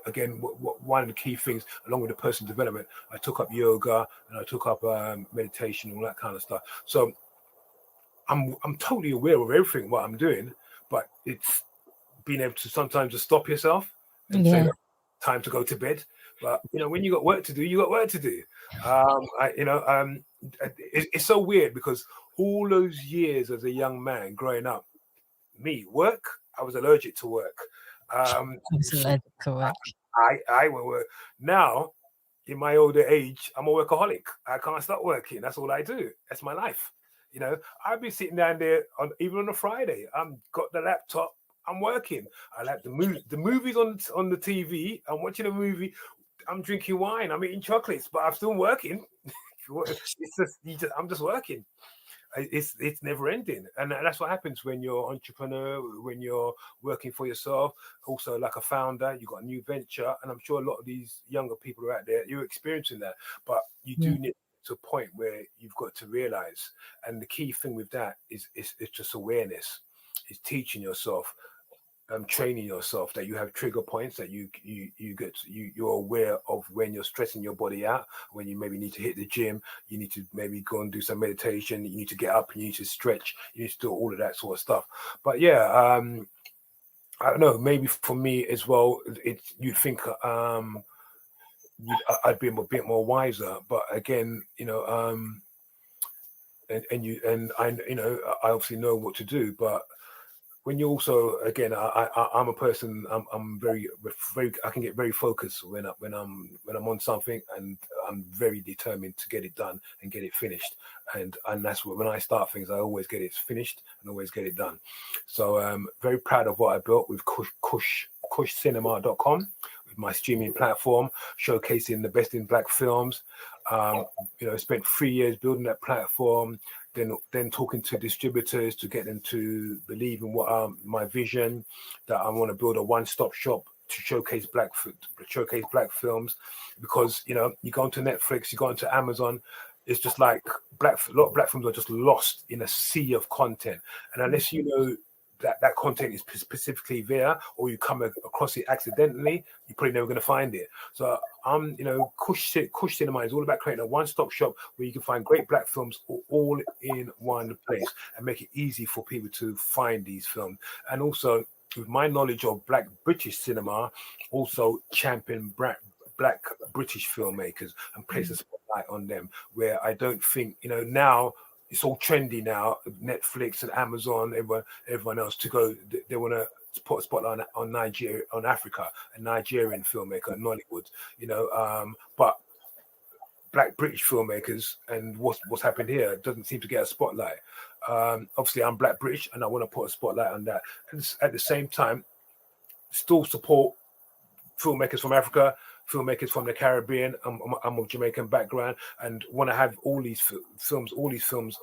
again, one of the key things, along with the personal development, I took up yoga and I took up meditation and all that kind of stuff. So I'm totally aware of everything what I'm doing, but it's being able to sometimes just stop yourself and say, "Look, time to go to bed." But when you got work to do, you got work to do. It's so weird because all those years as a young man growing up, work, I was allergic to work. I will work. Now, in my older age, I'm a workaholic. I can't stop working. That's all I do. That's my life. I've been sitting down there even on a Friday. I'm got the laptop. I'm working. I like the movies on the TV. I'm watching a movie. I'm drinking wine. I'm eating chocolates, but I'm still working. I'm just working. It's never ending, and that's what happens when you're an entrepreneur, when you're working for yourself. Also, like a founder, you got a new venture, and I'm sure a lot of these younger people are out there. You're experiencing that, but you do need to a point where you've got to realize. And the key thing with that is it's just awareness. It's teaching yourself. Training yourself that you have trigger points that you're aware of when you're stressing your body out, when you maybe need to hit the gym, you need to maybe go and do some meditation, you need to get up, you need to stretch, you need to do all of that sort of stuff. But I don't know, maybe for me as well, you think I'd be a bit more wiser, but again, I obviously know what to do, but when you also, again, I'm a person. I'm very. I can get very focused when I'm on something, and I'm very determined to get it done and get it finished. And that's when I start things, I always get it finished and always get it done. So I'm very proud of what I built with kushcinema.com, with my streaming platform, showcasing the best in black films. Spent 3 years building that platform. Then talking to distributors to get them to believe in what my vision, that I want to build a one-stop shop to showcase black films, because you go onto Netflix, you go onto Amazon, it's just like a lot of black films are just lost in a sea of content, and unless you know that content is specifically there, or you come across it accidentally, you're probably never going to find it. So Kush Cinema is all about creating a one-stop shop where you can find great black films all in one place and make it easy for people to find these films. And also, with my knowledge of black British cinema, also champion black British filmmakers and place a spotlight on them, where I don't think, now it's all trendy now, Netflix and Amazon, everyone else to go. They want to put a spotlight on Nigeria, on Africa, a Nigerian filmmaker, Nollywood, but black British filmmakers and what's happened here doesn't seem to get a spotlight. Obviously, I'm black British and I want to put a spotlight on that. And at the same time, still support filmmakers from Africa, filmmakers from the Caribbean. I'm of Jamaican background and want to have all these films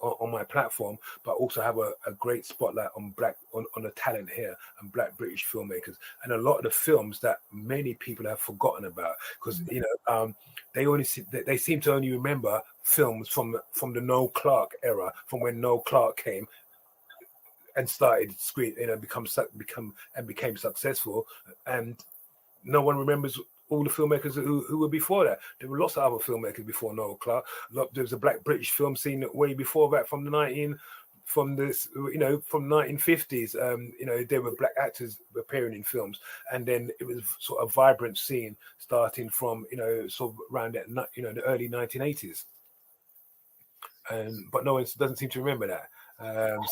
on my platform, but also have a great spotlight on the talent here and black British filmmakers. And a lot of the films that many people have forgotten about, because they seem to only remember films from the Noel Clarke era, from when Noel Clarke came and started screen, became successful, and no one remembers all the filmmakers who were before that. There were lots of other filmmakers before Noel Clarke. There was a black British film scene way before that, from the 1950s. There were black actors appearing in films, and then it was sort of vibrant scene starting from sort of around that the early 1980s. but no one doesn't seem to remember that.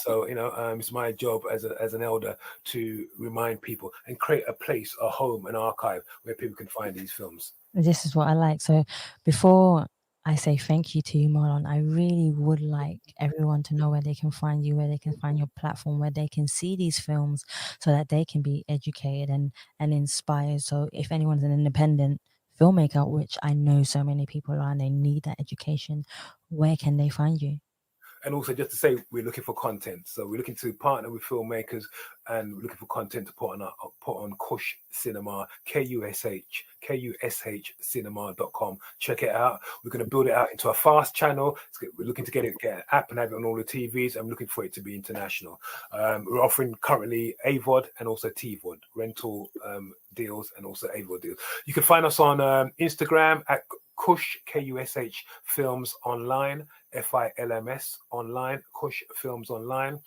So it's my job as an elder to remind people and create a place, a home, an archive where people can find these films. This is what I like. So before I say thank you to you, Marlon, I really would like everyone to know where they can find you, where they can find your platform, where they can see these films so that they can be educated and inspired. So if anyone's an independent filmmaker, which I know so many people are, and they need that education, where can they find you? And also, just to say, we're looking for content. So we're looking to partner with filmmakers, and we're looking for content to put on Kush Cinema, KUSH cinema.com. Check it out. We're going to build it out into a fast channel. We're looking to get an app and have it on all the TVs. I'm looking for it to be international. We're offering currently AVOD and also TVOD rental deals, and also AVOD deals. You can find us on Instagram at Kush, KUSH Films Online, FILMS Online, Kush Films Online.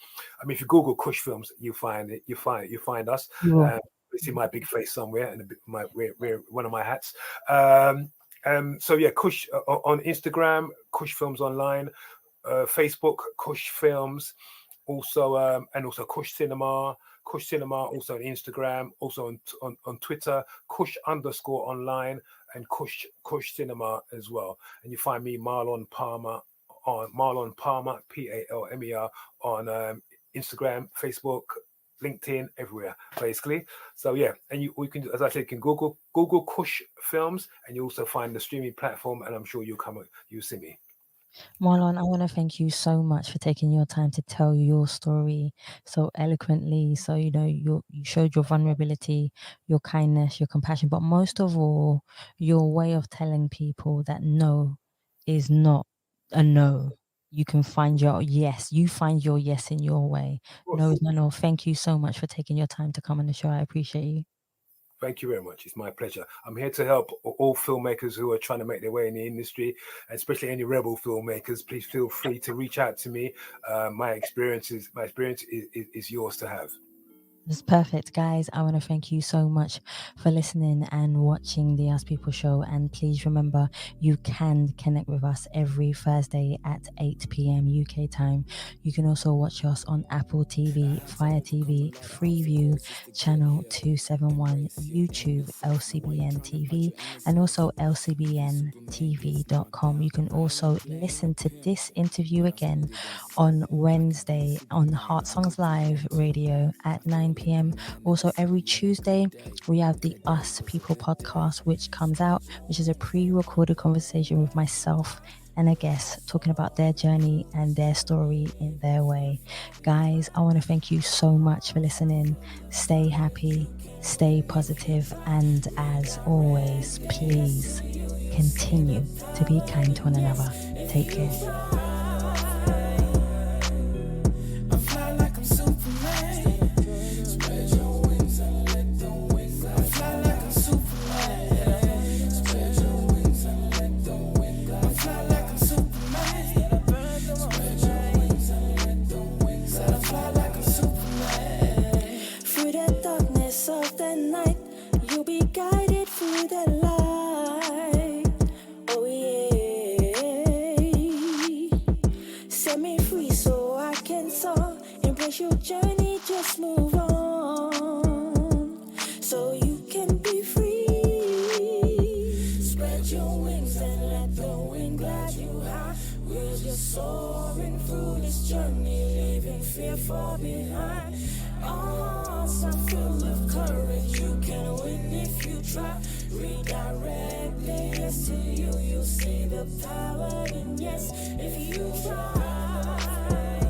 I mean, if you Google Kush Films, you find it. You find us. You see my big face somewhere, and wear one of my hats. So yeah, Kush on Instagram, Kush Films Online, Facebook, Kush Films, also and also Kush Cinema. Kush Cinema, also on Instagram, also on Twitter, Kush_online, and Kush Cinema as well. And you find me, Marlon Palmer, Palmer, PALMER, on Instagram, Facebook, LinkedIn, everywhere, basically. So yeah, and we can, as I said, you can Google Kush Films, and you also find the streaming platform, and I'm sure you'll see me. Marlon, I want to thank you so much for taking your time to tell your story so eloquently. So, you showed your vulnerability, your kindness, your compassion, but most of all, your way of telling people that no is not a no. You can find your yes. You find your yes in your way. No is not no. Thank you so much for taking your time to come on the show. I appreciate you. Thank you very much. It's my pleasure. I'm here to help all filmmakers who are trying to make their way in the industry, especially any rebel filmmakers. Please feel free to reach out to me. My experience is yours to have. That's perfect, guys. I want to thank you so much for listening and watching the Ask People show. And please remember, you can connect with us every Thursday at 8 p.m. UK time. You can also watch us on Apple TV, Fire TV, Freeview, Channel 271, YouTube, LCBN TV, and also lcbntv.com. You can also listen to this interview again on Wednesday on Heart Songs Live Radio at 9 p.m. Also, every Tuesday, we have the Us People podcast, which comes out, which is a pre-recorded conversation with myself and a guest talking about their journey and their story in their way. Guys, I want to thank you so much for listening. Stay happy, stay positive, and as always, please continue to be kind to one another. Take care. Your journey, just move on so you can be free. Spread your wings and let the wind glide you high. We're just soaring through this journey, leaving fear far behind. Hearts are filled with courage, you can win if you try. Redirect the yes to you, you'll see the power in yes if you try.